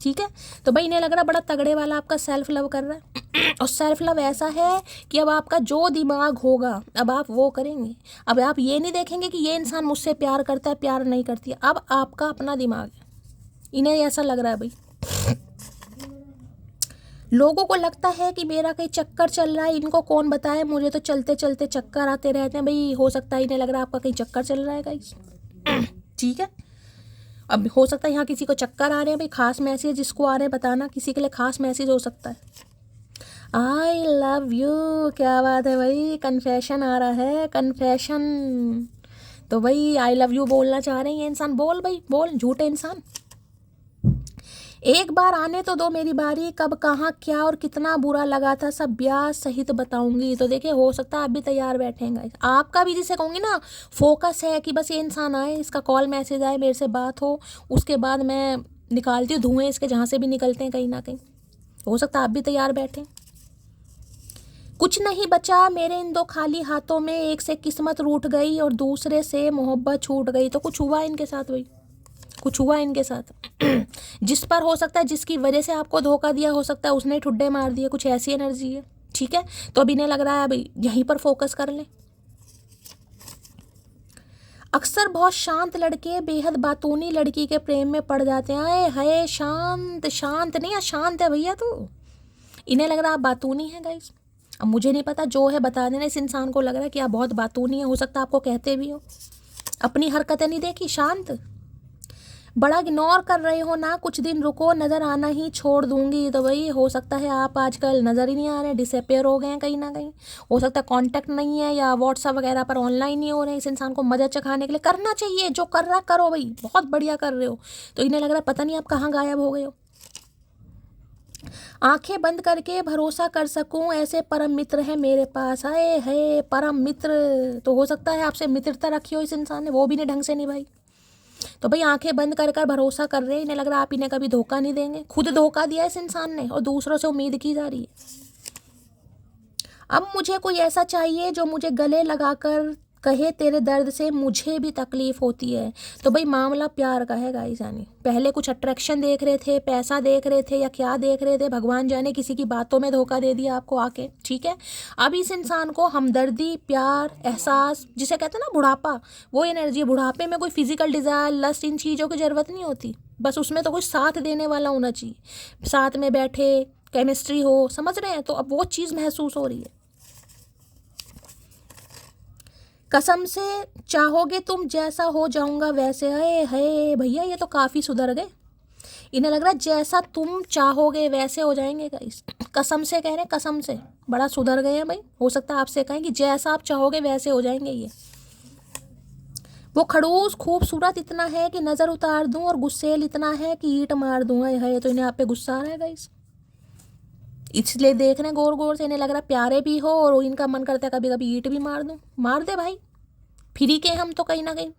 ठीक है। तो भाई इन्हें लग रहा बड़ा तगड़े वाला आपका सेल्फ लव कर रहा है, और सेल्फ लव ऐसा है कि अब आपका जो दिमाग होगा अब आप वो करेंगे। अब आप ये नहीं देखेंगे कि ये इंसान मुझसे प्यार करता है, प्यार नहीं करती है, अब आपका अपना दिमाग है। इन्हें ऐसा लग रहा है भाई, लोगों को लगता है कि मेरा कहीं चक्कर चल रहा है, इनको कौन बताए, मुझे तो चलते चलते चक्कर आते रहते हैं भाई। हो सकता है इन्हें लग रहा है आपका कहीं चक्कर चल रहा है गाइस, ठीक है। अब हो सकता है यहाँ किसी को चक्कर आ रहे हैं भाई, खास मैसेज जिसको आ रहे हैं बताना, किसी के लिए खास मैसेज हो सकता है। आई लव यू, क्या बात है भाई, कन्फेशन आ रहा है, कन्फेशन। तो भाई आई लव यू बोलना चाह रहे हैं ये इंसान, बोल भाई बोल, झूठे इंसान। एक बार आने तो दो मेरी बारी, कब कहाँ क्या और कितना बुरा लगा था सब ब्याह सहित बताऊंगी। तो देखिए हो सकता है आप भी तैयार बैठेंगे, आपका भी जिसे कहूँगी ना फोकस है कि बस ये इंसान आए, इसका कॉल मैसेज आए, मेरे से बात हो, उसके बाद मैं निकालती हूँ धुएं इसके, जहाँ से भी निकलते हैं कहीं ना कहीं। हो सकता है आप भी तैयार बैठें। कुछ नहीं बचा मेरे इन दो खाली हाथों में, एक से किस्मत रूठ गई और दूसरे से मोहब्बत छूट गई। तो कुछ हुआ इनके साथ भाई, कुछ हुआ इनके साथ जिस पर हो सकता है, जिसकी वजह से आपको धोखा दिया, हो सकता है उसने ठुड्डे मार दिए, कुछ ऐसी एनर्जी है, ठीक है, तो अब इन्हें लग रहा है अभी यहीं पर फोकस कर लें। अक्सर बहुत शांत लड़के बेहद बातूनी लड़की के प्रेम में पड़ जाते हैं। आए हाय, शांत शांत नहीं, अशांत है भैया तू। इन्हें लग रहा है आप बातूनी हैं गाइस। अब मुझे नहीं पता, जो है बता देना। इस इंसान को लग रहा है कि आप बहुत बातूनी है, हो सकता है आपको कहते भी हो। अपनी हरकतें नहीं देखी, शांत, बड़ा इग्नोर कर रहे हो ना। कुछ दिन रुको, नज़र आना ही छोड़ दूंगी। तो भाई हो सकता है आप आजकल नज़र ही नहीं आ रहे, डिसअपेयर हो गए हैं कहीं ना कहीं। हो सकता है कांटेक्ट नहीं है या व्हाट्सएप वगैरह पर ऑनलाइन नहीं हो रहे हैं। इस इंसान को मजा चखाने के लिए करना चाहिए, जो कर रहा करो भाई, बहुत बढ़िया कर रहे हो। तो इन्हें लग रहा है पता नहीं आप कहाँ गायब हो गए हो। आंखें बंद करके भरोसा कर सकूं ऐसे परम मित्र हैं मेरे पास। आए है परम मित्र, तो हो सकता है आपसे मित्रता रखी हो इस इंसान ने, वो भी नहीं ढंग से निभाई। तो भाई आंखें बंद कर कर भरोसा कर रहे हैं। इन्हें लग रहा है आप इन्हें कभी धोखा नहीं देंगे। खुद धोखा दिया इस इंसान ने और दूसरों से उम्मीद की जा रही है। अब मुझे कोई ऐसा चाहिए जो मुझे गले लगाकर कहे तेरे दर्द से मुझे भी तकलीफ होती है। तो भाई मामला प्यार का है गाइस। यानी पहले कुछ अट्रैक्शन देख रहे थे, पैसा देख रहे थे या क्या देख रहे थे, भगवान जाने, किसी की बातों में धोखा दे दिया आपको आके, ठीक है। अब इस इंसान को हमदर्दी, प्यार, एहसास, जिसे कहते हैं ना बुढ़ापा, वो एनर्जी। बुढ़ापे में कोई फिजिकल डिज़ायर, लस्ट, इन चीज़ों की ज़रूरत नहीं होती। बस उसमें तो कोई साथ देने वाला होना चाहिए, साथ में बैठे, केमिस्ट्री हो, समझ रहे हैं। तो अब वो चीज़ महसूस हो रही है। कसम से चाहोगे तुम जैसा हो जाऊंगा वैसे। है भैया ये तो काफ़ी सुधर गए। इन्हें लग रहा है जैसा तुम चाहोगे वैसे हो जाएंगे गाइस। कसम से कह रहे हैं, कसम से बड़ा सुधर गए हैं भाई। हो सकता है आपसे कहें कि जैसा आप चाहोगे वैसे हो जाएंगे ये। वो खड़ूस खूबसूरत इतना है कि नज़र उतार दूं और गुस्सेल इतना है कि ईंट मार दूं। है तो इन्हें आप पे गुस्सा आ रहा है गाइस, इसलिए देख रहे हैं गौर गौर से। इन्हें लग रहा है प्यारे भी हो और इनका मन करता है कभी कभी ईंट भी मार दूं। मार दे भाई, फ्री के हम तो कहीं ना कहीं।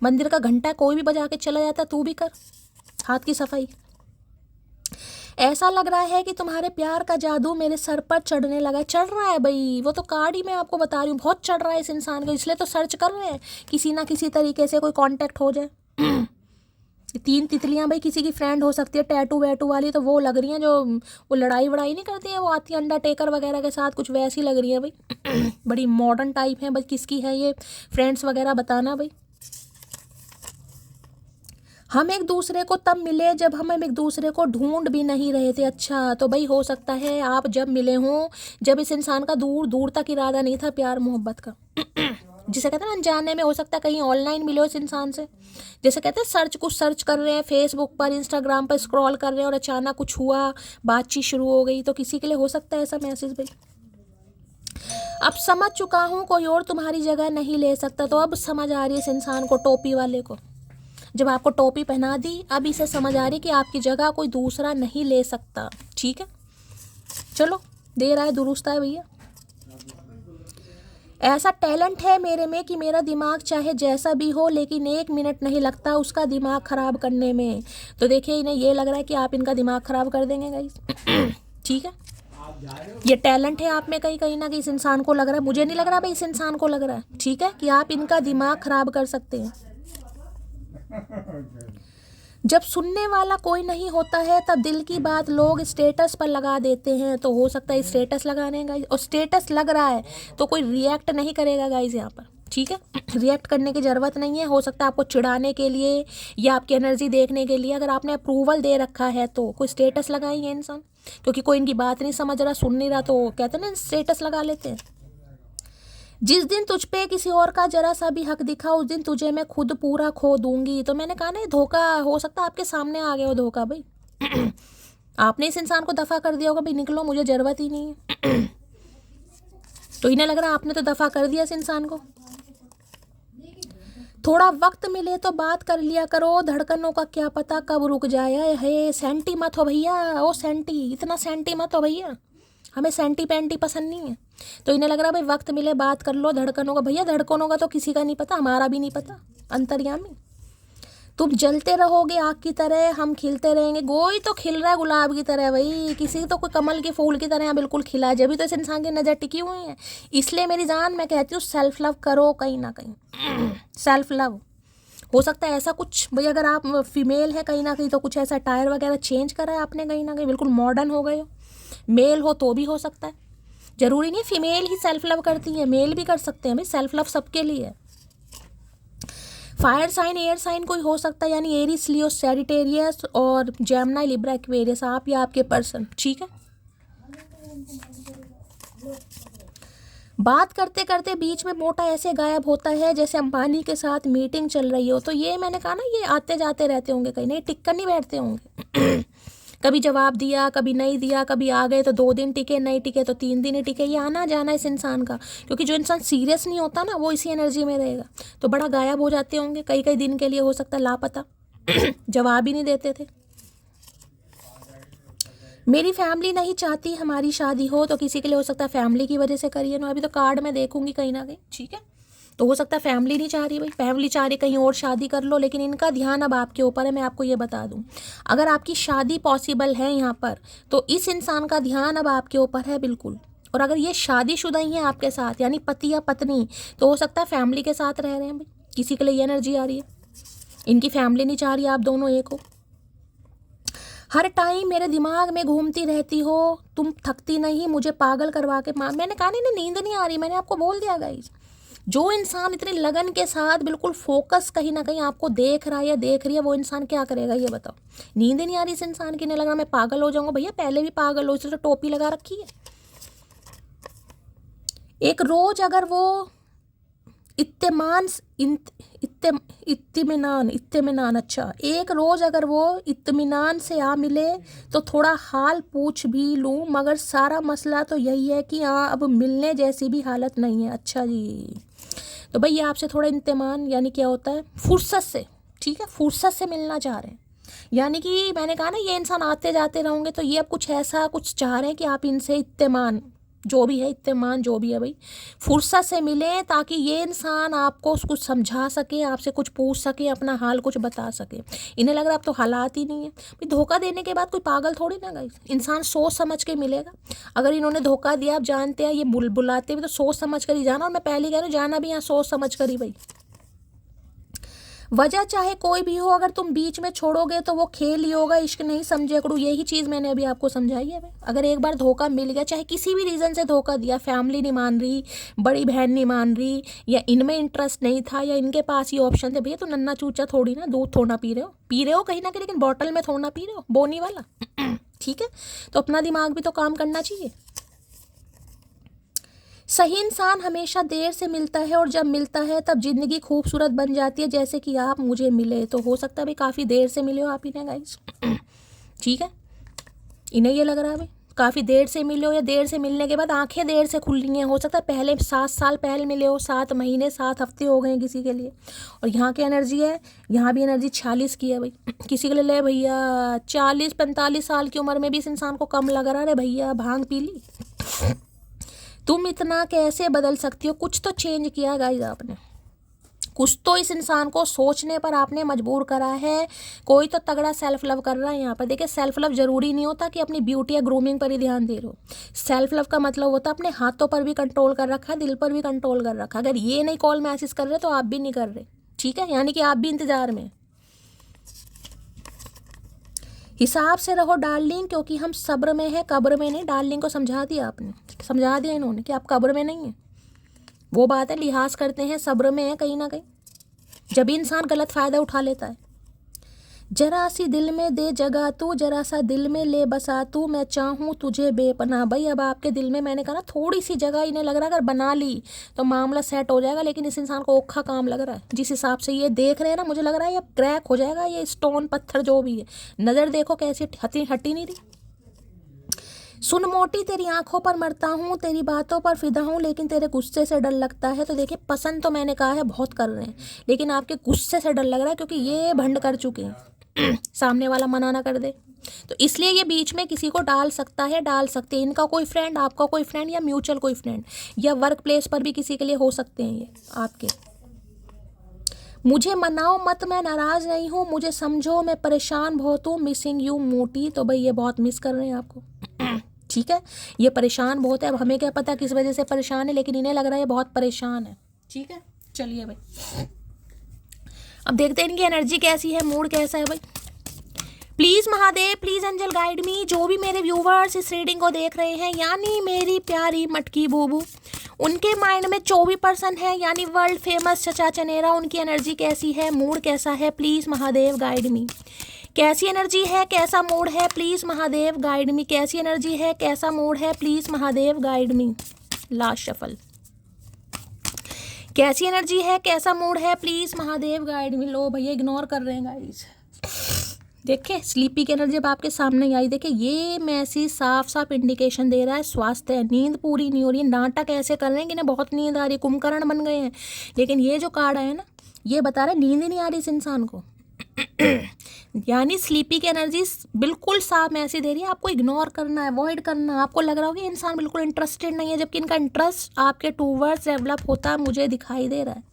मंदिर का घंटा कोई भी बजा के चला जाता, तू भी कर हाथ की सफाई। ऐसा लग रहा है कि तुम्हारे प्यार का जादू मेरे सर पर चढ़ने लगा। चढ़ रहा है भाई, वो तो कार्ड ही मैं आपको बता रही हूँ, बहुत चढ़ रहा है इस इंसान को। इसलिए तो सर्च कर रहे हैं किसी ना किसी तरीके से कोई कांटेक्ट हो जाए। 3 तितलियां भाई किसी की फ्रेंड हो सकती है, टैटू वैटू वाली तो वो लग रही हैं, जो वो लड़ाई वड़ाई नहीं करती है, वो आती है अंडरटेकर वगैरह के साथ, कुछ वैसी लग रही है भाई। बड़ी मॉडर्न टाइप है भाई। किसकी है ये फ्रेंड्स वगैरह, बताना भाई। हम एक दूसरे को तब मिले जब हम एक दूसरे को ढूंढ भी नहीं रहे थे। अच्छा, तो भाई हो सकता है आप जब मिले हों जब इस इंसान का दूर दूर तक इरादा नहीं था प्यार मोहब्बत का। जिसे कहते हैं ना अनजाने में, हो सकता है कहीं ऑनलाइन मिले हो इस इंसान से। जैसे कहते हैं कुछ सर्च कर रहे हैं फेसबुक पर, इंस्टाग्राम पर स्क्रॉल कर रहे हैं और अचानक कुछ हुआ, बातचीत शुरू हो गई। तो किसी के लिए हो सकता है ऐसा मैसेज भाई। अब समझ चुका हूँ कोई और तुम्हारी जगह नहीं ले सकता। तो अब समझ आ रही है इस इंसान को, टोपी वाले को। जब आपको टोपी पहना दी, अब इसे समझ आ रही कि आपकी जगह कोई दूसरा नहीं ले सकता, ठीक है। चलो, देर आए दुरुस्त आए भैया। ऐसा टैलेंट है मेरे में कि मेरा दिमाग चाहे जैसा भी हो लेकिन 1 मिनट नहीं लगता उसका दिमाग ख़राब करने में। तो देखिए इन्हें ये लग रहा है कि आप इनका दिमाग ख़राब कर देंगे गाइस। ठीक है, ये टैलेंट है आप में कहीं कहीं ना कहीं। इस इंसान को लग रहा है, मुझे नहीं लग रहा भाई, इस इंसान को लग रहा है, ठीक है, कि आप इनका दिमाग ख़राब कर सकते हैं। जब सुनने वाला कोई नहीं होता है तब दिल की बात लोग स्टेटस पर लगा देते हैं। तो हो सकता है स्टेटस लगाने गाइस, और स्टेटस लग रहा है तो कोई रिएक्ट नहीं करेगा गाइस यहाँ पर, ठीक है। रिएक्ट करने की ज़रूरत नहीं है। हो सकता है आपको चिढ़ाने के लिए या आपकी एनर्जी देखने के लिए, अगर आपने अप्रूवल दे रखा है तो कोई स्टेटस लगाएंगे इंसान, क्योंकि कोई इनकी बात नहीं समझ रहा, सुन नहीं रहा, तो कहते हैं ना स्टेटस लगा लेते हैं। जिस दिन तुझ पे किसी और का जरा सा भी हक दिखा उस दिन तुझे मैं खुद पूरा खो दूंगी। तो मैंने कहा ना ये धोखा हो सकता है आपके सामने आ गया वो धोखा भाई। आपने इस इंसान को दफ़ा कर दिया होगा भाई, निकलो मुझे ज़रूरत ही नहीं है। तो इन्हें लग रहा है आपने तो दफ़ा कर दिया इस इंसान को। थोड़ा वक्त मिले तो बात कर लिया करो, धड़कनों का क्या पता कब रुक जाए। है सेंटी मत हो भैया, ओ सेंटी, इतना सेंटी मत हो भैया, हमें सेंटी पेंटी पसंद नहीं है। तो इन्हें लग रहा है भाई वक्त मिले बात कर लो धड़कनों का। भैया धड़कनों का तो किसी का नहीं पता, हमारा भी नहीं पता, अंतर्यामी। तुम जलते रहोगे आग की तरह, हम खिलते रहेंगे। कोई तो खिल रहा है गुलाब की तरह भाई, किसी तो कोई कमल के फूल की तरह बिल्कुल खिला है, जब भी तो इस इंसान की नज़र टिकी हुई है। इसलिए मेरी जान मैं कहती हूँ सेल्फ लव करो कहीं ना कहीं। सेल्फ लव हो सकता है ऐसा कुछ भाई, अगर आप फीमेल है कहीं ना कहीं तो कुछ ऐसा टायर वगैरह चेंज करा है आपने कहीं ना कहीं, बिल्कुल मॉडर्न हो गए हो। मेल हो तो भी हो सकता है, जरूरी नहीं फीमेल ही सेल्फ लव करती है, मेल भी कर सकते हैं भाई, सेल्फ लव सबके लिए है। फायर साइन, एयर साइन कोई हो सकता है, यानी एरिस, लियो, सैजिटेरियस और जेमिनी, लिब्रा, एक्वेरियस, आप या आपके पर्सन। ठीक है, बात करते करते बीच में मोटा ऐसे गायब होता है जैसे अंबानी के साथ मीटिंग चल रही हो। तो ये मैंने कहा ना, ये आते जाते रहते होंगे, कहीं नहीं टिक कर नहीं बैठते होंगे। कभी जवाब दिया, कभी नहीं दिया, कभी आ गए तो 2 दिन टिके, नहीं टिके तो 3 दिन ही टिके। ये आना जाना इस इंसान का, क्योंकि जो इंसान सीरियस नहीं होता ना वो इसी एनर्जी में रहेगा। तो बड़ा गायब हो जाते होंगे, कई कई दिन के लिए, हो सकता है लापता। जवाब ही नहीं देते थे। मेरी फैमिली नहीं चाहती हमारी शादी हो, तो किसी के लिए हो सकता है फैमिली की वजह से करिए ना। अभी तो कार्ड में देखूंगी कहीं ना कहीं। ठीक है, तो हो सकता है फैमिली नहीं चाह रही भाई, फैमिली चाह रही कहीं और शादी कर लो, लेकिन इनका ध्यान अब आपके ऊपर है। मैं आपको ये बता दूं, अगर आपकी शादी पॉसिबल है यहाँ पर, तो इस इंसान का ध्यान अब आपके ऊपर है बिल्कुल। और अगर ये शादीशुदा ही है आपके साथ, यानी पति या पत्नी, तो हो सकता है फैमिली के साथ रह रहे हैं भाई, किसी के लिए ये एनर्जी आ रही है। इनकी फैमिली नहीं चाह रही आप दोनों एक हो। हर टाइम मेरे दिमाग में घूमती रहती हो, तुम थकती नहीं, मुझे पागल करवा के मैंने कहा नहीं, नींद नहीं आ रही, मैंने आपको बोल दिया गाइस। जो इंसान इतनी लगन के साथ बिल्कुल फोकस कहीं ना कहीं आपको देख रहा है या देख रही है, वो इंसान क्या करेगा ये बताओ। नींद नहीं आ रही इस इंसान की, नहीं लग रहा मैं पागल हो जाऊंगा। भैया पहले भी पागल हो, इसलिए तो टोपी लगा रखी है। एक रोज अगर वो इत्मीनान, अच्छा, एक रोज अगर वो इत्मीनान से आ मिले तो थोड़ा हाल पूछ भी लूँ, मगर सारा मसला तो यही है कि हाँ अब मिलने जैसी भी हालत नहीं है। अच्छा जी, तो भाई ये आपसे थोड़ा इत्मीनान, यानी क्या होता है, फुर्सत से। ठीक है, फुर्सत से मिलना चाह रहे हैं, यानी कि मैंने कहा ना ये इंसान आते जाते रहोगे, तो ये अब कुछ ऐसा कुछ चाह रहे हैं कि आप इनसे इत्मीनान जो भी है, इत्मीनान जो भी है भाई, फुर्सत से मिले, ताकि ये इंसान आपको कुछ समझा सके, आपसे कुछ पूछ सके, अपना हाल कुछ बता सके। इन्हें लग रहा अब तो हालात ही नहीं है भाई। धोखा देने के बाद कोई पागल थोड़ी ना गाइस, इंसान सोच समझ के मिलेगा। अगर इन्होंने धोखा दिया, आप जानते हैं ये बुलाते भी तो सोच समझ कर ही जाना, और मैं पहले कह रही हूँ जाना भी यहाँ सोच समझ कर ही भाई। वजह चाहे कोई भी हो, अगर तुम बीच में छोड़ोगे तो वो खेल ही होगा, इश्क नहीं समझे करो। यही चीज़ मैंने अभी आपको समझाई है। अगर एक बार धोखा मिल गया, चाहे किसी भी रीज़न से धोखा दिया, फैमिली नहीं मान रही, बड़ी बहन नहीं मान रही, या इनमें इंटरेस्ट नहीं था, या इनके पास ये ऑप्शन थे, भैया तो नन्ना चूचा थोड़ी ना, दूध थोड़ा पी रहे हो कहीं ना कहीं, लेकिन बॉटल में थोड़ा पी रहे हो, बोनी वाला। ठीक है, तो अपना दिमाग भी तो काम करना चाहिए। सही इंसान हमेशा देर से मिलता है, और जब मिलता है तब ज़िंदगी खूबसूरत बन जाती है, जैसे कि आप मुझे मिले। तो हो सकता है भाई काफ़ी देर से मिले हो आप इन्हें गाइस। ठीक है, इन्हें ये लग रहा है भाई काफ़ी देर से मिले हो, या देर से मिलने के बाद आंखें देर से खुल रही हैं। हो सकता है पहले 7 साल पहले मिले हो, 7 महीने 7 हफ्ते हो गए हैं किसी के लिए। और यहाँ की एनर्जी है, यहाँ भी एनर्जी 46 की है भाई। किसी के लिए ले भैया 40-45 साल की उम्र में भी इस इंसान को कम लग रहा है, भैया भांग पी ली। तुम इतना कैसे बदल सकती हो? कुछ तो चेंज किया गाइस आपने, कुछ तो इस इंसान को सोचने पर आपने मजबूर करा है। कोई तो तगड़ा सेल्फ लव कर रहा है यहाँ पर। देखिए, सेल्फ लव जरूरी नहीं होता कि अपनी ब्यूटी या ग्रूमिंग पर ही ध्यान दे रहे हो। सेल्फ लव का मतलब होता है अपने हाथों पर भी कंट्रोल कर रखा है, दिल पर भी कंट्रोल कर रखा है। अगर ये नहीं कॉल मैसेज कर रहे तो आप भी नहीं कर रहे। ठीक है, यानी कि आप भी इंतजार में। हिसाब से रहो डार्लिंग, क्योंकि हम सब्र में है, कब्र में नहीं। डार्लिंग को समझा दिया आपने, समझा दिया इन्होंने कि आप कब्र में नहीं है। वो बात है, लिहाज करते हैं, सब्र में है कहीं ना कहीं। जब इंसान गलत फ़ायदा उठा लेता है। जरा सी दिल में दे जगह तू, जरा सा दिल में ले बसा तू, मैं चाहूँ तुझे बेपनाह। भाई अब आपके दिल में, मैंने कहा ना, थोड़ी सी जगह इन्हें लग रहा है अगर बना ली तो मामला सेट हो जाएगा, लेकिन इस इंसान को औखा काम लग रहा है। जिस हिसाब से ये देख रहे हैं ना, मुझे लग रहा है ये क्रैक हो जाएगा, ये स्टोन पत्थर जो भी है। नज़र देखो कैसी हटी नहीं रही। सुन मोटी, तेरी आंखों पर मरता हूँ, तेरी बातों पर फिदा हूँ, लेकिन तेरे गुस्से से डर लगता है। तो देखिए, पसंद तो मैंने कहा है बहुत कर रहे हैं, लेकिन आपके गुस्से से डर लग रहा है, क्योंकि ये भंड कर चुके हैं। सामने वाला मना ना कर दे, तो इसलिए ये बीच में किसी को डाल सकता है, डाल सकते हैं। इनका कोई फ्रेंड, आपका कोई फ्रेंड, या म्यूचुअल कोई फ्रेंड, या वर्क प्लेस पर भी किसी के लिए हो सकते हैं ये आपके। मुझे मनाओ मत, मैं नाराज़ नहीं हूँ, मुझे समझो, मैं परेशान बहुत हूँ, मिसिंग यू मोटी। तो भाई ये बहुत मिस कर रहे हैं आपको। ठीक है, ये परेशान बहुत है। अब हमें क्या पता किस वजह से परेशान है, लेकिन इन्हें लग रहा है ये बहुत परेशान है। ठीक है, चलिए भाई, अब देखते हैं इनकी एनर्जी कैसी है, मूड कैसा है भाई। Please Mahadev, please angel guide me. जो भी मेरे व्यूवर्स इस रीडिंग को देख रहे हैं, यानी मेरी प्यारी मटकी बूबू, उनके माइंड में 24% है, यानी वर्ल्ड फेमस चचा चनेरा, उनकी एनर्जी कैसी है, मूड कैसा है, प्लीज महादेव गाइड मी। कैसी एनर्जी है, कैसा मूड है, प्लीज महादेव गाइड मी। कैसी एनर्जी है, कैसा मूड है, please Mahadev guide me. Last shuffle. कैसी एनर्जी है, कैसा मूड है, प्लीज महादेव गाइड मी। लो भैया इग्नोर कर रहे हैं गाइस। देखिए स्लीपी की एनर्जी अब आपके सामने आई। देखिए ये मैसेज साफ साफ इंडिकेशन दे रहा है स्वास्थ्य है, नींद पूरी नहीं हो रही है। नाटक ऐसे कर रहे हैं कि इन्हें बहुत नींद आ रही है, कुंभकर्ण बन गए हैं, लेकिन ये जो कार्ड है ना, ये बता रहा है नींद ही नहीं आ रही इस इंसान को। यानी स्लीपी की एनर्जी बिल्कुल साफ मैसेज दे रही है, आपको इग्नोर करना है, अवॉइड करना है। आपको लग रहा होगा इंसान बिल्कुल इंटरेस्टेड नहीं है, जबकि इनका इंटरेस्ट आपके टूवर्ड्स डेवलप होता है, मुझे दिखाई दे रहा है।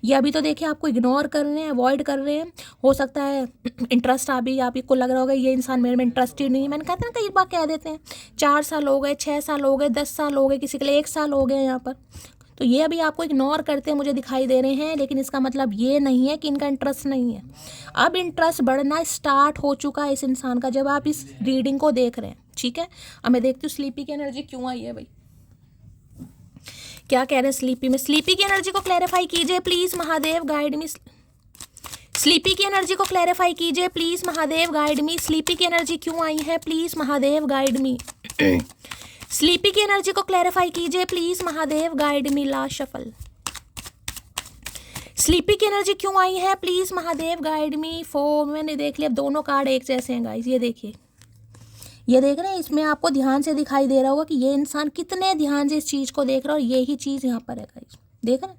ये अभी तो देखिए आपको इग्नोर कर रहे हैं, अवॉइड कर रहे हैं। हो सकता है इंटरेस्ट आपको लग रहा होगा ये इंसान मेरे में इंटरेस्टेड नहीं है। मैंने कहता ना कई बार कह देते हैं 4 साल हो गए, 6 साल हो गए, 10 साल हो गए, किसी के लिए 1 साल हो गए यहाँ पर। तो ये अभी आपको इग्नोर करते हैं मुझे दिखाई दे रहे हैं, लेकिन इसका मतलब ये नहीं है कि इनका इंटरेस्ट नहीं है। अब इंटरेस्ट बढ़ना स्टार्ट हो चुका है इस इंसान का, जब आप इस रीडिंग को देख रहे हैं। ठीक है, अब मैं देखती हूँ स्लीपी की एनर्जी क्यों आई है भाई, क्या कह रहे हैं स्लीपी में। स्लीपी की एनर्जी को क्लैरिफाई कीजिए please Mahadev guide me. Sleepy की एनर्जी को क्लैरिफाई कीजिए please Mahadev guide me. Sleepy की एनर्जी क्यों आई है, please Mahadev guide me. Sleepy की एनर्जी को क्लैरिफाई कीजिए please Mahadev guide me. Last shuffle. Sleepy की एनर्जी क्यों आई है, प्लीज महादेव गाइड मी। मैंने देख लिया, दोनों कार्ड एक जैसे हैं गाइस। ये देखिए, ये देख रहे हैं, इसमें आपको ध्यान से दिखाई दे रहा होगा कि ये इंसान कितने ध्यान से इस चीज़ को देख रहा है, और यही चीज़ यहाँ पर है गाइस। देख रहे हैं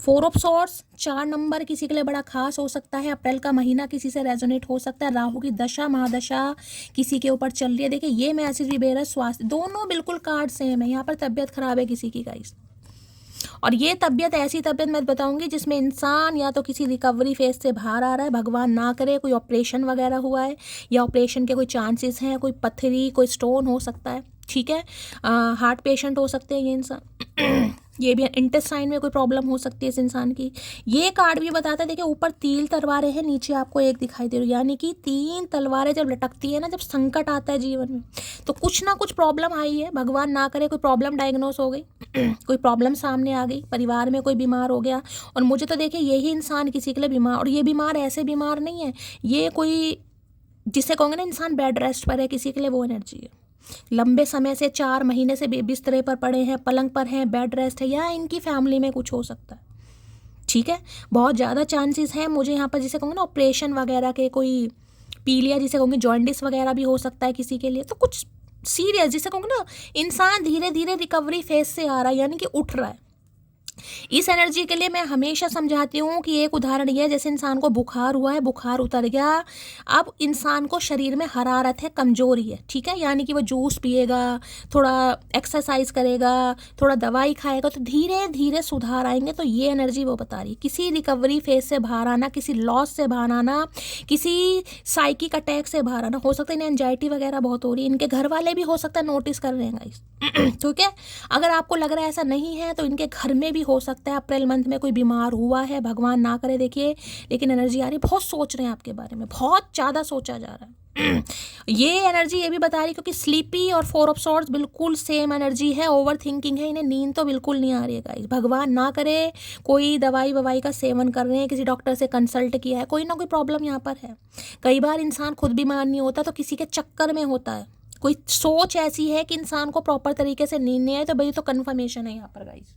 4 ऑफ सॉर्ड्स, 4 नंबर किसी के लिए बड़ा खास हो सकता है। अप्रैल का महीना किसी से रेजोनेट हो सकता है। राहु की दशा महादशा किसी के ऊपर चल रही है। देखिए ये मैसेज भी बेहद स्वास्थ्य, दोनों बिल्कुल कार्ड सेम है। यहाँ पर तबीयत खराब है किसी की गाइस, और ये तबीयत ऐसी तबीयत मैं बताऊंगी जिसमें इंसान या तो किसी रिकवरी फेज से बाहर आ रहा है, भगवान ना करे कोई ऑपरेशन वगैरह हुआ है, या ऑपरेशन के कोई चांसेस हैं, कोई पथरी कोई स्टोन हो सकता है। ठीक है, हार्ट पेशेंट हो सकते हैं ये इंसान। ये भी इंटेस्टाइन में कोई प्रॉब्लम हो सकती है इस इंसान की। ये कार्ड भी बताता है, देखिए ऊपर 3 तलवारें हैं, नीचे आपको एक दिखाई दे रही है, यानी कि 3 तलवारें जब लटकती है ना, जब संकट आता है जीवन में, तो कुछ ना कुछ प्रॉब्लम आई है। भगवान ना करे कोई प्रॉब्लम डायग्नोस हो गई, कोई प्रॉब्लम सामने आ गई, परिवार में कोई बीमार हो गया। और मुझे तो देखिए यही इंसान किसी के लिए बीमार, और ये बीमार ऐसे बीमार नहीं है, ये कोई जिसे कहोगे ना इंसान बेड रेस्ट पर है, किसी के लिए वो एनर्जी है। लंबे समय से 4 महीने से बिस्तरे पर पड़े हैं, पलंग पर हैं, बेड रेस्ट है, या इनकी फैमिली में कुछ हो सकता है। ठीक है, बहुत ज़्यादा चांसेस हैं। मुझे यहाँ पर जिसे कहूँगे ना ऑपरेशन वगैरह के, कोई पीलिया जिसे कहूँगी, जॉन्डिस वगैरह भी हो सकता है किसी के लिए। तो कुछ सीरियस जिसे कहूँगी ना, इंसान धीरे धीरे रिकवरी फेज से आ रहा है, यानी कि उठ रहा है। इस एनर्जी के लिए मैं हमेशा समझाती हूँ कि एक उदाहरण ये है, जैसे इंसान को बुखार हुआ है, बुखार उतर गया, अब इंसान को शरीर में हरारत है, कमजोरी है। ठीक है, यानी कि वो जूस पिएगा, थोड़ा एक्सरसाइज करेगा, थोड़ा दवाई खाएगा, तो धीरे धीरे सुधार आएंगे। तो ये एनर्जी वो बता रही है, किसी रिकवरी फेज से बाहर आना, किसी लॉस से बाहर आना, किसी साइकिक अटैक से बाहर आना। हो सकता है इन्हें एंजाइटी वगैरह बहुत हो रही है, इनके घर वाले भी हो सकता है नोटिस कर रहे हैं गाइस। ठीक है, अगर आपको लग रहा है ऐसा नहीं है, तो इनके घर में भी हो सकता है अप्रैल मंथ में कोई बीमार हुआ है, भगवान ना करे। देखिए लेकिन एनर्जी आ रही, बहुत सोच रहे हैं आपके बारे में, बहुत ज़्यादा सोचा जा रहा है। ये एनर्जी ये भी बता रही, क्योंकि स्लीपी और 4 ऑफ सॉर्ड्स बिल्कुल सेम एनर्जी है, ओवर थिंकिंग है, इन्हें नींद तो बिल्कुल नहीं आ रही है गाइस। भगवान ना करे कोई दवाई ववाई का सेवन कर रहे हैं, किसी डॉक्टर से कंसल्ट किया है, कोई ना कोई प्रॉब्लम यहाँ पर है। कई बार इंसान खुद बीमार नहीं होता, तो किसी के चक्कर में होता है। कोई सोच ऐसी है कि इंसान को प्रॉपर तरीके से नींद नहीं आए, तो भाई तो कन्फर्मेशन है यहाँ पर गाइस।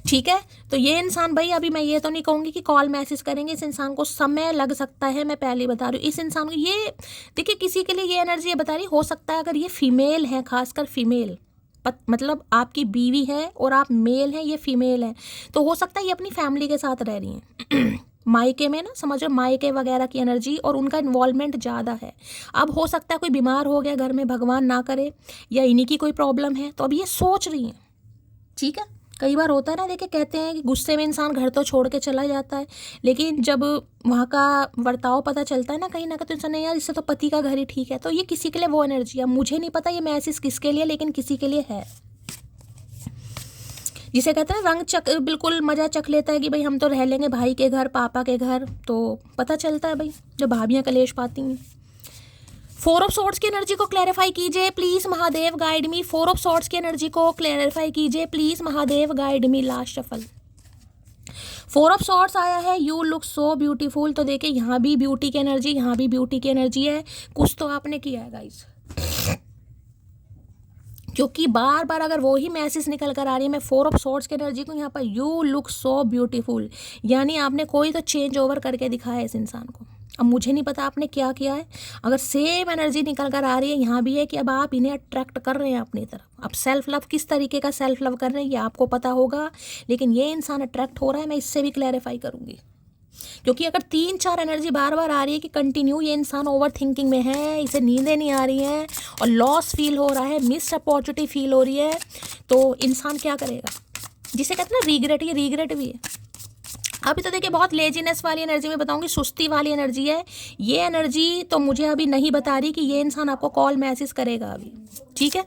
ठीक है, तो ये इंसान भाई, अभी मैं ये तो नहीं कहूँगी कि कॉल मैसेज करेंगे, इस इंसान को समय लग सकता है, मैं पहले ही बता रही हूँ। इस इंसान को ये देखिए, किसी के लिए ये एनर्जी ये बता रही, हो सकता है अगर ये फीमेल है, खासकर फीमेल, मतलब आपकी बीवी है और आप मेल हैं, ये फीमेल है, तो हो सकता है ये अपनी फैमिली के साथ रह रही हैं। मायके में ना, समझो मायके वगैरह की एनर्जी, और उनका इन्वॉल्वमेंट ज़्यादा है। अब हो सकता है कोई बीमार हो गया घर में, भगवान ना करे, या इन्हीं की कोई प्रॉब्लम है, तो अब ये सोच रही हैं। ठीक है, कई बार होता है ना, देखिए कहते हैं कि गुस्से में इंसान घर तो छोड़ के चला जाता है, लेकिन जब वहाँ का बर्ताव पता चलता है ना कहीं ना कहीं, तो इंसान नहीं यार, इससे तो पति का घर ही ठीक है। तो ये किसी के लिए वो एनर्जी है, मुझे नहीं पता ये मैसेज किसके लिए, लेकिन किसी के लिए है। जिसे कहते हैं रंग चक बिल्कुल मज़ा चख लेता है कि भाई हम तो रह लेंगे भाई के घर, पापा के घर, तो पता चलता है भाई जब भाभियाँ कलेश पाती हैं। फोर ऑफ सॉर्ड्स की एनर्जी को क्लैरिफाई कीजिए please Mahadev, guide me. Four of swords की एनर्जी को क्लैरिफाई कीजिए please Mahadev, guide me. Last shuffle four of swords आया है, यू लुक सो ब्यूटीफुल। तो देखिए यहाँ भी ब्यूटी की एनर्जी, यहाँ भी ब्यूटी की एनर्जी है। कुछ तो आपने किया है गाइस, क्योंकि बार बार अगर वो ही मैसेज निकल कर आ रही है मैं फोर ऑफ सॉर्ड्स की एनर्जी को यहाँ पर, यू लुक सो ब्यूटीफुल, यानी आपने कोई तो चेंज ओवर करके दिखाया है इस इंसान को। अब मुझे नहीं पता आपने क्या किया है, अगर सेम एनर्जी निकल कर आ रही है यहाँ भी है कि अब आप इन्हें अट्रैक्ट कर रहे हैं अपनी तरफ। अब सेल्फ लव, किस तरीके का सेल्फ लव कर रहे हैं ये आपको पता होगा, लेकिन ये इंसान अट्रैक्ट हो रहा है, मैं इससे भी क्लैरिफाई करूँगी। क्योंकि अगर 3-4 एनर्जी बार बार आ रही है कि कंटिन्यू ये इंसान ओवर थिंकिंग में है, इसे नींदें नहीं आ रही हैं और लॉस फील हो रहा है, मिस अपॉर्चुनिटी फील हो रही है, तो इंसान क्या करेगा, जिसे कहते हैं ना रीग्रेट, ये रीग्रेट भी है। अभी तो देखिए बहुत लेजीनेस वाली एनर्जी में बताऊंगी, सुस्ती वाली एनर्जी है ये एनर्जी, तो मुझे अभी नहीं बता रही कि ये इंसान आपको कॉल मैसेज करेगा अभी, ठीक है।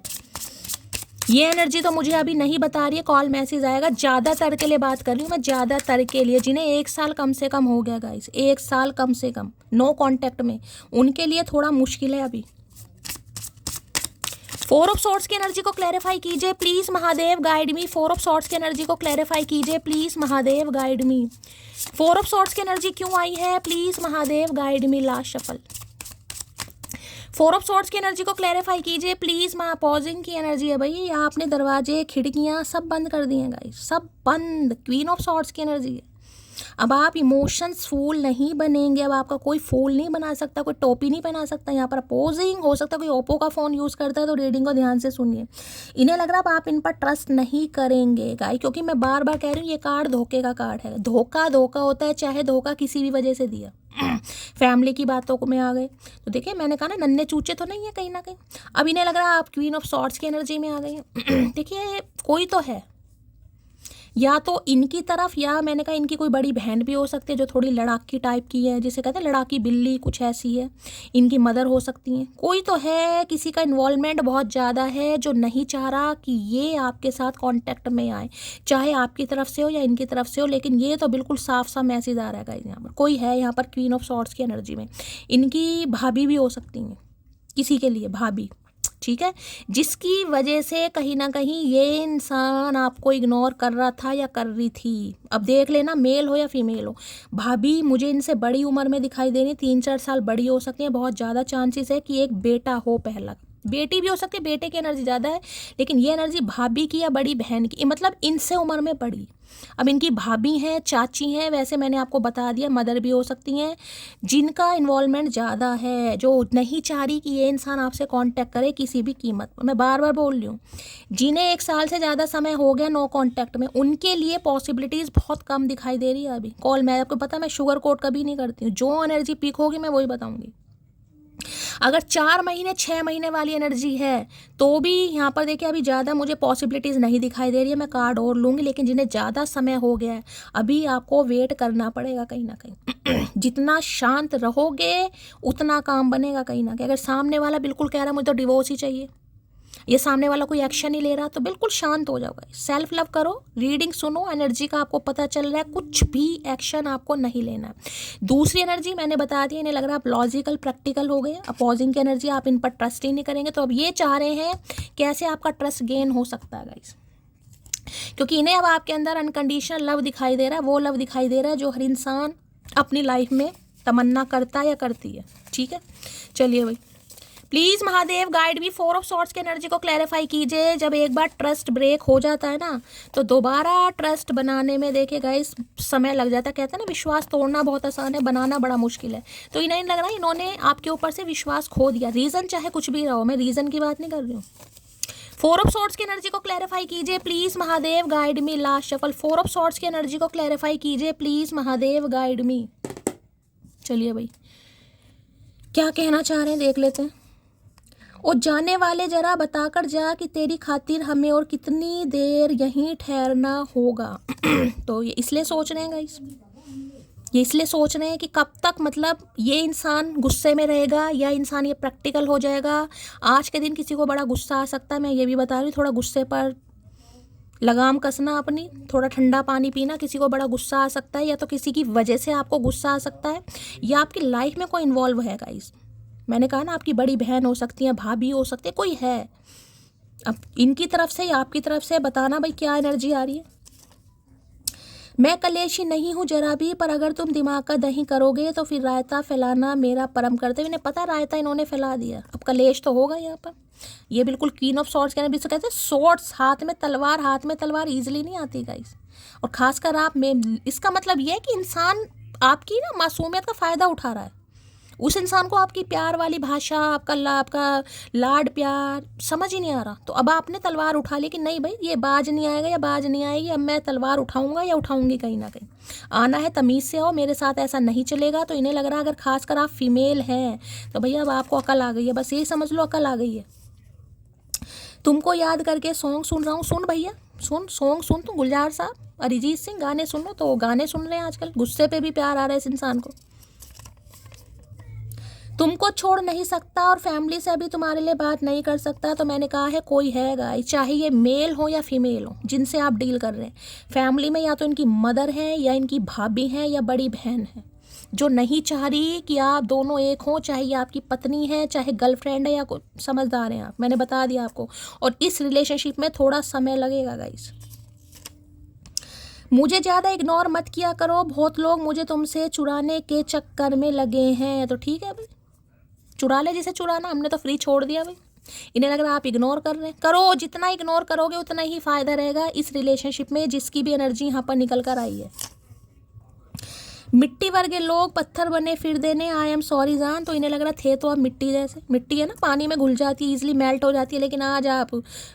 ये एनर्जी तो मुझे अभी नहीं बता रही है कॉल मैसेज आएगा। ज़्यादातर के लिए बात कर रही हूँ मैं, ज़्यादातर के लिए जिन्हें 1 साल कम से कम हो गया गाइस, 1 साल कम से कम नो कांटेक्ट में, उनके लिए थोड़ा मुश्किल है अभी। फोर ऑफ सॉर्ड्स की एनर्जी को क्लैरिफाई कीजिए please Mahadev, guide me. Four of swords की एनर्जी को क्लैरिफाई कीजिए please Mahadev, guide me. Four of swords की एनर्जी क्यों आई है please Mahadev, guide me. Last shuffle four of swords की एनर्जी को क्लैरिफाई कीजिए प्लीज। पॉजिंग की एनर्जी है भाई, आपने दरवाजे खिड़कियां सब बंद कर दिए गाइस, सब बंद। क्वीन ऑफ सॉर्ड्स की एनर्जी है। अब आप इमोशंस फूल नहीं बनेंगे, अब आपका कोई फूल नहीं बना सकता, कोई टोपी नहीं पहना सकता। यहाँ पर अपोजिंग हो सकता है, कोई ओप्पो का फ़ोन यूज़ करता है तो रीडिंग को ध्यान से सुनिए। इन्हें लग रहा है आप इन पर ट्रस्ट नहीं करेंगे गाइस, क्योंकि मैं बार बार कह रही हूँ ये कार्ड धोखे का कार्ड है। धोखा धोखा होता है, चाहे धोखा किसी भी वजह से दिया। फैमिली की बातों को में आ गए तो देखिए मैंने कहा ना नन्हे चूचे तो नहीं है कहीं ना कहीं। अब इन्हें लग रहा है आप क्वीन ऑफ सॉर्ड्स की एनर्जी में आ गई हैं। देखिए कोई तो है, या तो इनकी तरफ, या मैंने कहा इनकी कोई बड़ी बहन भी हो सकती है जो थोड़ी लड़ाकी टाइप की है, जिसे कहते हैं लड़ाकी बिल्ली, कुछ ऐसी है। इनकी मदर हो सकती हैं, कोई तो है, किसी का इन्वॉल्वमेंट बहुत ज़्यादा है जो नहीं चाह रहा कि ये आपके साथ कांटेक्ट में आए, चाहे आपकी तरफ से हो या इनकी तरफ से हो। लेकिन ये तो बिल्कुल साफ साफ मैसेज आ रहा है गाइस, यहाँ पर कोई है, यहाँ पर क्वीन ऑफ सॉर्ड्स की एनर्जी में। इनकी भाभी भी हो सकती हैं, किसी के लिए भाभी, ठीक है, जिसकी वजह से कहीं ना कहीं ये इंसान आपको इग्नोर कर रहा था या कर रही थी। अब देख लेना मेल हो या फीमेल हो। भाभी मुझे इनसे बड़ी उम्र में दिखाई दे रही, 3-4 साल बड़ी हो सकती है। बहुत ज़्यादा चांसेस है कि एक बेटा हो, पहला बेटी भी हो सकती है, बेटे की एनर्जी ज़्यादा है, लेकिन ये एनर्जी भाभी की या बड़ी बहन की, मतलब इनसे उम्र में बड़ी। अब इनकी भाभी हैं, चाची हैं, वैसे मैंने आपको बता दिया मदर भी हो सकती हैं, जिनका इन्वॉल्वमेंट ज़्यादा है, जो नहीं चाह रही कि ये इंसान आपसे कांटेक्ट करे किसी भी कीमत पर। मैं बार बार बोल रही हूँ, जिन्हें 1 साल से ज़्यादा समय हो गया नो कांटेक्ट में, उनके लिए पॉसिबिलिटीज़ बहुत कम दिखाई दे रही है अभी। कॉल मैं आपको पता, मैं शुगर कोट कभी नहीं करती हूँ, जो एनर्जी पीक होगी मैं वही बताऊँगी। अगर 4 महीने 6 महीने वाली एनर्जी है तो भी यहाँ पर देखिए अभी ज़्यादा मुझे पॉसिबिलिटीज़ नहीं दिखाई दे रही है, मैं कार्ड और लूँगी। लेकिन जिन्हें ज़्यादा समय हो गया है अभी आपको वेट करना पड़ेगा कहीं ना कहीं। जितना शांत रहोगे उतना काम बनेगा कहीं ना कहीं। अगर सामने वाला बिल्कुल कह रहा है मुझे तो डिवोर्स ही चाहिए, ये सामने वाला कोई एक्शन नहीं ले रहा, तो बिल्कुल शांत हो जाओगे, सेल्फ लव करो, रीडिंग सुनो, एनर्जी का आपको पता चल रहा है, कुछ भी एक्शन आपको नहीं लेना। दूसरी एनर्जी मैंने बता दी, इन्हें लग रहा है आप लॉजिकल प्रैक्टिकल हो गए। अपोजिंग की एनर्जी, आप इन पर ट्रस्ट ही नहीं करेंगे। तो अब ये चाह रहे हैं कैसे आपका ट्रस्ट गेन हो सकता है गाइस, क्योंकि इन्हें अब आपके अंदर अनकंडीशनल लव दिखाई दे रहा है, वो लव दिखाई दे रहा है जो हर इंसान अपनी लाइफ में तमन्ना करता है या करती है, ठीक है। चलिए भाई please Mahadev guide me, 4 of swords की एनर्जी को क्लैरिफाई कीजिए। जब एक बार ट्रस्ट ब्रेक हो जाता है ना तो दोबारा ट्रस्ट बनाने में देखिए गाइस समय लग जाता है। कहते हैं ना विश्वास तोड़ना बहुत आसान है, बनाना बड़ा मुश्किल है। तो इन्हें लग रहा है इन्होंने आपके ऊपर से विश्वास खो दिया, रीज़न चाहे कुछ भी रहो, मैं रीज़न की बात नहीं कर रही हूँ। 4 ऑफ सॉर्ड्स की एनर्जी को क्लैरिफाई कीजिए please Mahadev, guide me. Last shuffle 4 of swords की एनर्जी को क्लैरिफाई कीजिए प्लीज़ महादेव, गाइड मी। चलिए भाई क्या कहना चाह रहे हैं देख लेते हैं। ओ जाने वाले जरा बताकर जा कि तेरी खातिर हमें और कितनी देर यहीं ठहरना होगा। तो ये इसलिए सोच रहे हैं गाइस, ये इसलिए सोच रहे हैं कि कब तक, मतलब ये इंसान गुस्से में रहेगा या इंसान ये प्रैक्टिकल हो जाएगा। आज के दिन किसी को बड़ा गुस्सा आ सकता है, मैं ये भी बता रही हूँ, थोड़ा गुस्से पर लगाम कसना अपनी, थोड़ा ठंडा पानी पीना। किसी को बड़ा गुस्सा आ सकता है, या तो किसी की वजह से आपको गुस्सा आ सकता है, या आपकी लाइफ में कोई इन्वॉल्व है गाइस। मैंने कहा ना, आपकी बड़ी बहन हो सकती है, भाभी हो सकती है, कोई है। अब इनकी तरफ से या आपकी तरफ से बताना भाई क्या एनर्जी आ रही है। मैं कलेशी नहीं हूँ जरा भी, पर अगर तुम दिमाग का दही करोगे तो फिर रायता फैलाना मेरा परम करते। इन्हें पता है रायता इन्होंने फैला दिया, अब कलेश तो होगा यहाँ पर। ये बिल्कुल क्वीन ऑफ सॉर्ड्स कहते हैं, सॉर्ड्स हाथ में तलवार ईजिली नहीं आती गाइस। और खासकर आप में, इसका मतलब ये है कि इंसान आपकी ना मासूमियत का फ़ायदा उठा रहा है। उस इंसान को आपकी प्यार वाली भाषा, आपका लाड प्यार समझ ही नहीं आ रहा। तो अब आपने तलवार उठा ली कि नहीं भाई, ये बाज नहीं आएगा या बाज नहीं आएगी, अब मैं तलवार उठाऊंगा या उठाऊंगी। कहीं ना कहीं आना है, तमीज़ से आओ, मेरे साथ ऐसा नहीं चलेगा। तो इन्हें लग रहा है अगर खासकर आप फीमेल हैं तो भैया अब आपको अकल आ गई है, बस यही समझ लो, अकल आ गई है। तुमको याद करके सॉन्ग सुन रहा हूँ। सुन भैया, सुन सॉन्ग सुन। तो गुलजार साहब, अरिजीत सिंह गाने सुन लो। तो गाने सुन रहे हैं आजकल, गुस्से पे भी प्यार आ रहा है इस इंसान को। तुमको छोड़ नहीं सकता और फैमिली से अभी तुम्हारे लिए बात नहीं कर सकता। तो मैंने कहा है कोई है गाइस, चाहे ये मेल हो या फीमेल हो, जिनसे आप डील कर रहे हैं फैमिली में, या तो इनकी मदर है या इनकी भाभी है या बड़ी बहन है, जो नहीं चाह रही कि आप दोनों एक हों। चाहे ये आपकी पत्नी है, चाहे गर्लफ्रेंड है, या कोई, समझदार हैं आप, मैंने बता दिया आपको। और इस रिलेशनशिप में थोड़ा समय लगेगा गाइस। मुझे ज़्यादा इग्नोर मत किया करो, बहुत लोग मुझे तुमसे चुराने के चक्कर में लगे हैं। तो ठीक है भाई, चुरा ले जिसे चुराना, हमने तो फ्री छोड़ दिया भाई। इन्हें लग रहा है आप इग्नोर कर रहे हैं, करो। जितना इग्नोर करोगे उतना ही फ़ायदा रहेगा इस रिलेशनशिप में, जिसकी भी एनर्जी यहाँ पर निकल कर आई है। मिट्टी वर्गे लोग पत्थर बने फिर देने, आई एम सॉरी जान। तो इन्हें लग रहा थे तो आप मिट्टी जैसे, मिट्टी है ना, पानी में घुल जाती है, ईजिली मेल्ट हो जाती है, लेकिन आज आप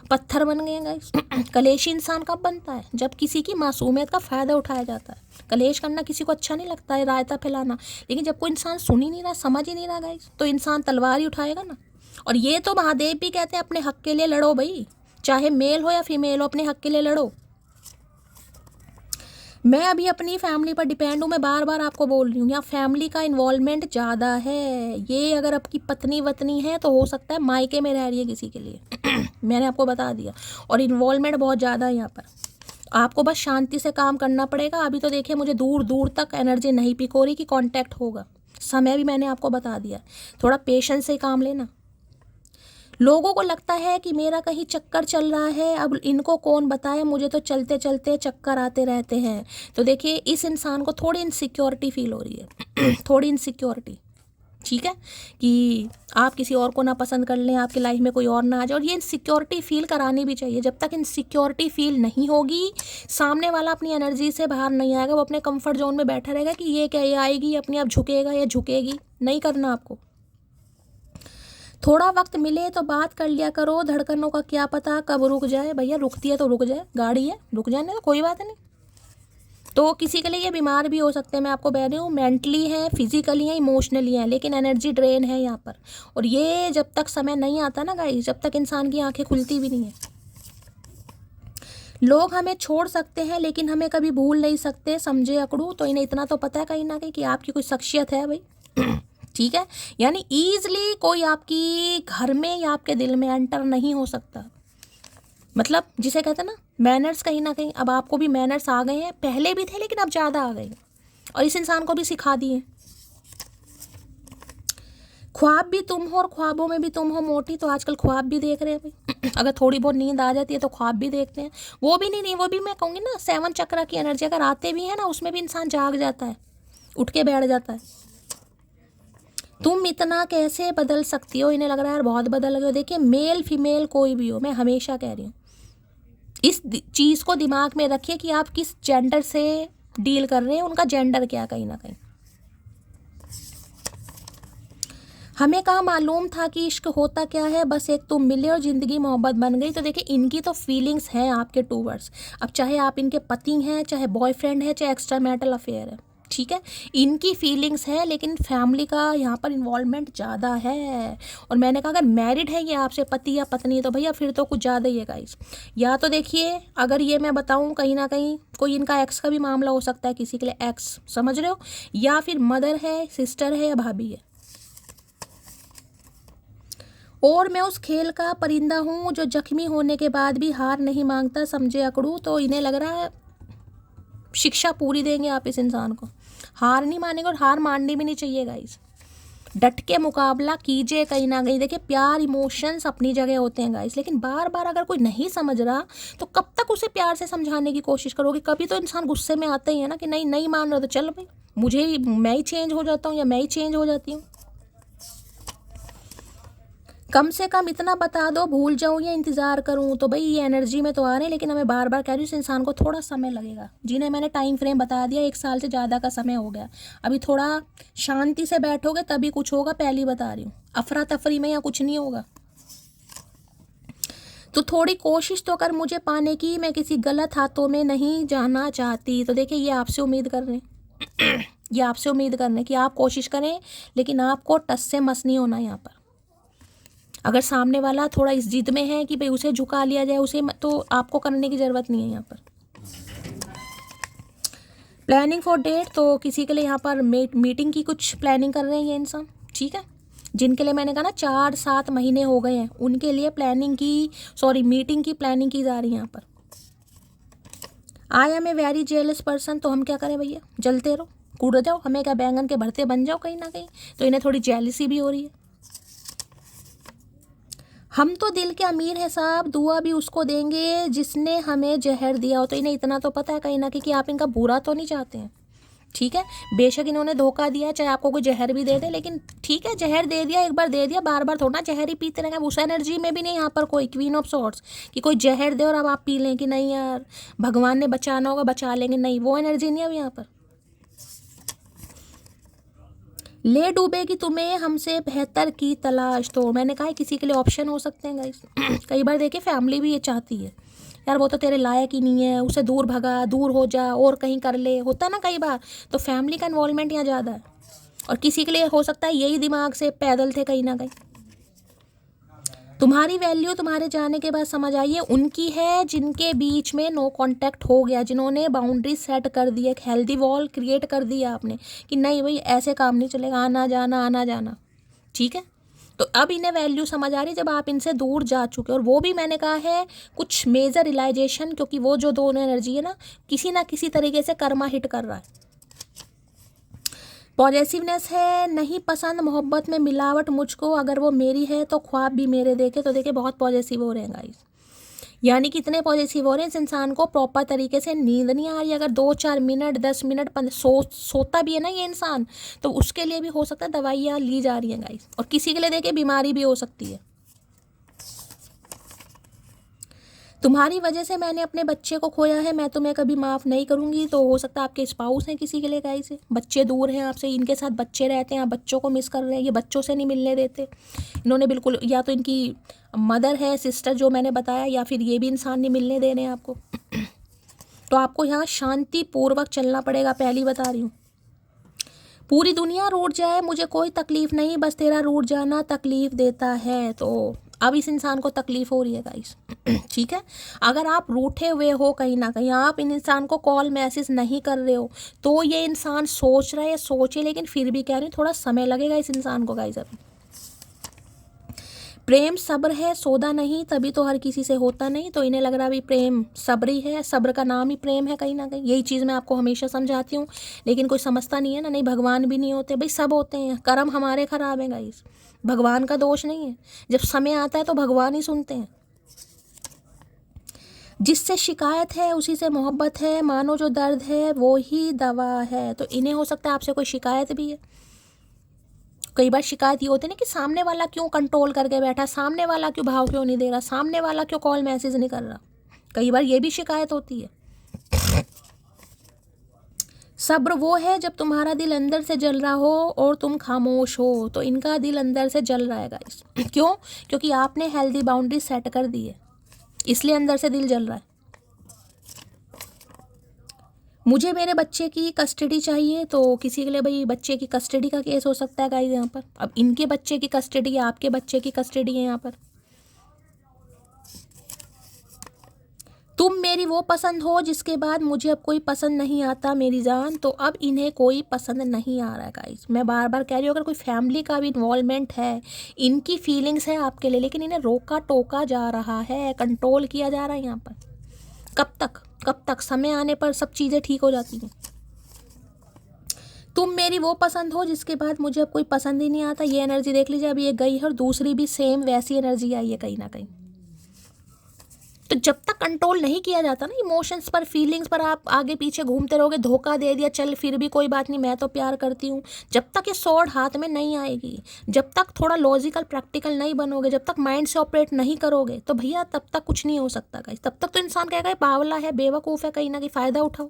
पत्थर बन गए गाइस। कलेशी इंसान कब बनता है? जब किसी की मासूमियत का फ़ायदा उठाया जाता है। कलेश करना किसी को अच्छा नहीं लगता है, रायता फैलाना, लेकिन जब कोई इंसान सुन ही नहीं रहा, समझ ही नहीं रहा गाइस, तो इंसान तलवार ही उठाएगा ना। और ये तो महादेव भी कहते हैं अपने हक के लिए लड़ो भाई, चाहे मेल हो या फीमेल हो, अपने हक के लिए लड़ो। मैं अभी अपनी फैमिली पर डिपेंड हूँ, मैं बार बार आपको बोल रही हूँ, यहाँ फैमिली का इन्वॉल्वमेंट ज़्यादा है। ये अगर आपकी पत्नी वतनी है तो हो सकता है मायके में रह रही है किसी के लिए। मैंने आपको बता दिया, और इन्वॉल्वमेंट बहुत ज़्यादा है यहाँ पर। आपको बस शांति से काम करना पड़ेगा। अभी तो देखिए मुझे दूर दूर तक एनर्जी नहीं पिक हो रही कि कांटेक्ट होगा। समय भी मैंने आपको बता दिया, थोड़ा पेशेंस से काम लेना। लोगों को लगता है कि मेरा कहीं चक्कर चल रहा है, अब इनको कौन बताए, मुझे तो चलते चलते चक्कर आते रहते हैं। तो देखिए इस इंसान को थोड़ी इनसिक्योरिटी फील हो रही है। थोड़ी इनसिक्योरिटी, ठीक है, कि आप किसी और को ना पसंद कर लें, आपकी लाइफ में कोई और ना आ जाए। और ये इनसिक्योरिटी फील करानी भी चाहिए। जब तक इनसिक्योरिटी फील नहीं होगी, सामने वाला अपनी एनर्जी से बाहर नहीं आएगा, वो अपने कंफर्ट जोन में बैठा रहेगा कि ये क्या, ये आएगी अपने आप झुकेगा या झुकेगी। नहीं करना आपको। थोड़ा वक्त मिले तो बात कर लिया करो, धड़कनों का क्या पता कब रुक जाए। भैया रुकती है तो रुक जाए, गाड़ी है, रुक जाने तो कोई बात नहीं। तो किसी के लिए ये बीमार भी हो सकते हैं, मैं आपको बता रही हूँ, मेंटली है, फिजिकली है, इमोशनली है, लेकिन एनर्जी ड्रेन है यहाँ पर। और ये जब तक समय नहीं आता ना गाइस, जब तक इंसान की आंखें खुलती भी नहीं है। लोग हमें छोड़ सकते हैं लेकिन हमें कभी भूल नहीं सकते, समझे अकड़ू। तो इन्हें इतना तो पता है कहीं ना कहीं कि आपकी कोई शख्सियत है भाई। ठीक है, यानी ईजली कोई आपकी घर में या आपके दिल में एंटर नहीं हो सकता। मतलब जिसे कहते हैं ना मैनर्स, कहीं ना कहीं अब आपको भी मैनर्स आ गए हैं, पहले भी थे लेकिन अब ज़्यादा आ गए हैं, और इस इंसान को भी सिखा दिए। ख्वाब भी तुम हो और ख्वाबों में भी तुम हो मोटी। तो आजकल ख्वाब भी देख रहे हैं भाई। अगर थोड़ी बहुत नींद आ जाती है तो ख्वाब भी देखते हैं। वो भी नहीं, वो भी मैं कहूँगी ना 7 चक्र की एनर्जी अगर आते भी है ना, उसमें भी इंसान जाग जाता है, उठ के बैठ जाता है। तुम इतना कैसे बदल सकती हो? इन्हें लग रहा है यार बहुत बदल गए हो। देखिए मेल फीमेल कोई भी हो, मैं हमेशा कह रही हूँ इस चीज़ को दिमाग में रखिए कि आप किस जेंडर से डील कर रहे हैं, उनका जेंडर क्या। कहीं ना कहीं हमें कहाँ मालूम था कि इश्क होता क्या है, बस एक तुम मिले और ज़िंदगी मोहब्बत बन गई। तो देखिए इनकी तो फीलिंग्स हैं आपके टूवर्ड्स। अब चाहे आप इनके पति हैं, चाहे बॉयफ्रेंड है, चाहे एक्स्ट्रा मैरिटल अफेयर है, ठीक है, इनकी फीलिंग्स है, लेकिन फैमिली का यहाँ पर इन्वॉल्वमेंट ज़्यादा है। और मैंने कहा अगर मैरिड है ये आपसे, पति या पत्नी, तो भैया फिर तो कुछ ज़्यादा ही है गाइस। या तो देखिए अगर ये मैं बताऊँ कहीं ना कहीं कोई इनका एक्स का भी मामला हो सकता है, किसी के लिए एक्स, समझ रहे हो, या फिर मदर है, सिस्टर है, या भाभी है। और मैं उस खेल का परिंदा हूँ जो जख्मी होने के बाद भी हार नहीं मांगता, समझे अकड़ू। तो इन्हें लग रहा है शिक्षा पूरी देंगे आप इस इंसान को, हार नहीं मानेंगे और हार माननी भी नहीं चाहिए गाइस। डट के मुकाबला कीजिए कहीं ना कहीं। देखिए प्यार इमोशंस अपनी जगह होते हैं गाइस, लेकिन बार बार अगर कोई नहीं समझ रहा तो कब तक उसे प्यार से समझाने की कोशिश करोगे। कभी तो इंसान गुस्से में आता ही है ना कि नहीं नहीं मान रहा तो चल भाई मैं ही चेंज हो जाता हूँ या मैं ही चेंज हो जाती हूँ। कम से कम इतना बता दो, भूल जाऊँ या इंतज़ार करूँ। तो भाई ये एनर्जी में तो आ रहे हैं, लेकिन हमें बार बार कह रही हूँ इस इंसान को थोड़ा समय लगेगा। जिन्हें मैंने टाइम फ्रेम बता दिया 1 साल से ज़्यादा का समय हो गया, अभी थोड़ा शांति से बैठोगे तभी कुछ होगा, पहली बता रही हूँ। अफरा तफरी में या कुछ नहीं होगा। तो थोड़ी कोशिश तो कर मुझे पाने की, मैं किसी गलत हाथों में नहीं जाना चाहती। तो देखिए ये आपसे उम्मीद कर रहे हैं ये आपसे उम्मीद कर रहे हैं कि आप कोशिश करें, लेकिन आपको टस से मस नहीं होना यहाँ पर। अगर सामने वाला थोड़ा इस जिद में है कि भाई उसे झुका लिया जाए उसे, तो आपको करने की ज़रूरत नहीं है यहाँ पर। प्लानिंग फॉर डेट, तो किसी के लिए यहाँ पर मीटिंग की कुछ प्लानिंग कर रहे हैं ये इंसान, ठीक है। जिनके लिए मैंने कहा ना 4-7 महीने हो गए हैं, उनके लिए मीटिंग की प्लानिंग की जा रही है यहाँ पर। I am a very jealous person, तो हम क्या करें भैया, जलते रहो, कूद जाओ, हमें क्या बैंगन के भरते बन जाओ कहीं ना कहीं। तो इन्हें थोड़ी जेलसी भी हो रही है। हम तो दिल के अमीर हैं साहब, दुआ भी उसको देंगे जिसने हमें जहर दिया हो। तो इन्हें इतना तो पता है कहीं ना कहीं कि आप इनका बुरा तो नहीं चाहते हैं, ठीक है। बेशक इन्होंने धोखा दिया, चाहे आपको कोई जहर भी दे दे, लेकिन ठीक है जहर दे दिया, एक बार दे दिया, बार बार थोड़ा जहर ही पीते रहेंगे। उस एनर्जी में भी नहीं यहाँ पर कोई क्वीन ऑफ सॉर्ट्स कि कोई जहर दे और अब आप पी लें कि नहीं यार भगवान ने बचाना होगा बचा लेंगे, नहीं वो एनर्जी नहीं है अब यहाँ पर। ले डूबेगी तुम्हें हमसे बेहतर की तलाश, तो मैंने कहा किसी के लिए ऑप्शन हो सकते हैं गाइस। कई बार देखिए फैमिली भी ये चाहती है यार वो तो तेरे लायक ही नहीं है, उसे दूर भगा, दूर हो जा और कहीं कर ले, होता है ना कई बार। तो फैमिली का इन्वॉल्वमेंट यहाँ ज़्यादा है। और किसी के लिए हो सकता है यही दिमाग से पैदल थे कहीं ना कहीं। तुम्हारी वैल्यू तुम्हारे जाने के बाद समझ आई है, उनकी है जिनके बीच में नो कांटेक्ट हो गया, जिन्होंने बाउंड्री सेट कर दी, एक हेल्दी वॉल क्रिएट कर दिया आपने कि नहीं भाई ऐसे काम नहीं चलेगा, आना जाना, ठीक है। तो अब इन्हें वैल्यू समझ आ रही जब आप इनसे दूर जा चुके। और वो भी मैंने कहा है कुछ मेजर रियलाइजेशन, क्योंकि वो जो दोनों एनर्जी है ना किसी तरीके से कर्मा हिट कर रहा है। पॉजिटिवनेस है, नहीं पसंद मोहब्बत में मिलावट मुझको, अगर वो मेरी है तो ख्वाब भी मेरे देखे। तो देखिए बहुत पॉजिटिव हो रहे हैं गाइस, यानी कि इतने पॉजिटिव हो रहे हैं इस इंसान को प्रॉपर तरीके से नींद नहीं आ रही। अगर 2-4 मिनट 10 मिनट सोता भी है ना ये इंसान, तो उसके लिए भी हो सकता है दवाइयाँ ली जा रही हैं गाइस। और किसी के लिए देखिए बीमारी भी हो सकती है। तुम्हारी वजह से मैंने अपने बच्चे को खोया है, मैं तुम्हें कभी माफ़ नहीं करूँगी। तो हो सकता है आपके स्पाउस हैं किसी के लिए गाइस, बच्चे दूर हैं आपसे, इनके साथ बच्चे रहते हैं, आप बच्चों को मिस कर रहे हैं, ये बच्चों से नहीं मिलने देते इन्होंने बिल्कुल। या तो इनकी मदर है, सिस्टर जो मैंने बताया, या फिर ये भी इंसान नहीं मिलने दे रहे हैं आपको। तो आपको यहाँ शांतिपूर्वक चलना पड़ेगा, पहली बता रही हूँ। पूरी दुनिया रूठ जाए मुझे कोई तकलीफ़ नहीं, बस तेरा रूठ जाना तकलीफ़ देता है। तो अब इस इंसान को तकलीफ़ हो रही है गाइस, ठीक है। अगर आप रूठे हुए हो कहीं ना कहीं, आप इन इंसान को कॉल मैसेज नहीं कर रहे हो, तो ये इंसान सोच रहा है, सोचे, लेकिन फिर भी कह रही हूँ थोड़ा समय लगेगा इस इंसान को गाइस। अभी प्रेम सब्र है, सौदा नहीं, तभी तो हर किसी से होता नहीं। तो इन्हें लग रहा है अभी प्रेम सब्र ही है, सब्र का नाम ही प्रेम है कहीं ना कहीं। यही चीज़ मैं आपको हमेशा समझाती हूँ, लेकिन कोई समझता नहीं है ना। नहीं भगवान भी नहीं होते भाई, सब होते हैं, कर्म हमारे खराब हैं गाइस, भगवान का दोष नहीं है। जब समय आता है तो भगवान ही सुनते हैं। जिससे शिकायत है उसी से मोहब्बत है, मानो जो दर्द है वो ही दवा है। तो इन्हें हो सकता है आपसे कोई शिकायत भी है। कई बार शिकायत ये होती है ना कि सामने वाला क्यों कंट्रोल करके बैठा, सामने वाला क्यों भाव क्यों नहीं दे रहा, सामने वाला क्यों कॉल मैसेज नहीं कर रहा। कई बार ये भी शिकायत होती है। सब्र वो है जब तुम्हारा दिल अंदर से जल रहा हो और तुम खामोश हो। तो इनका दिल अंदर से जल रहा है गाइस, क्यों? क्योंकि आपने हेल्दी बाउंड्री सेट कर दी है, इसलिए अंदर से दिल जल रहा है। मुझे मेरे बच्चे की कस्टडी चाहिए, तो किसी के लिए भाई बच्चे की कस्टडी का केस हो सकता है गाइस यहाँ पर। अब इनके बच्चे की कस्टडी है, आपके बच्चे की कस्टडी है यहाँ पर। तुम मेरी वो पसंद हो जिसके बाद मुझे अब कोई पसंद नहीं आता मेरी जान। तो अब इन्हें कोई पसंद नहीं आ रहा है गाइस। मैं बार बार कह रही हूँ, अगर कोई फैमिली का भी इन्वॉल्वमेंट है, इनकी फीलिंग्स है आपके लिए, लेकिन इन्हें रोका टोका जा रहा है, कंट्रोल किया जा रहा है यहाँ पर। कब तक समय आने पर सब चीज़ें ठीक हो जाती हैं। तुम मेरी वो पसंद हो जिसके बाद मुझे अब कोई पसंद ही नहीं आता। ये एनर्जी देख लीजिए, अभी ये गई है और दूसरी भी सेम वैसी एनर्जी आई है कहीं ना कहीं। तो जब तक कंट्रोल नहीं किया जाता ना इमोशंस पर, फीलिंग्स पर, आप आगे पीछे घूमते रहोगे, धोखा दे दिया, चल फिर भी कोई बात नहीं, मैं तो प्यार करती हूँ, जब तक ये स्वॉर्ड हाथ में नहीं आएगी, जब तक थोड़ा लॉजिकल प्रैक्टिकल नहीं बनोगे, जब तक माइंड से ऑपरेट नहीं करोगे, तो भैया तब तक कुछ नहीं हो सकता गाइस। तब तक तो इंसान कहेगा बावला है, बेवकूफ़ है, कहीं ना कहीं फ़ायदा उठाओ।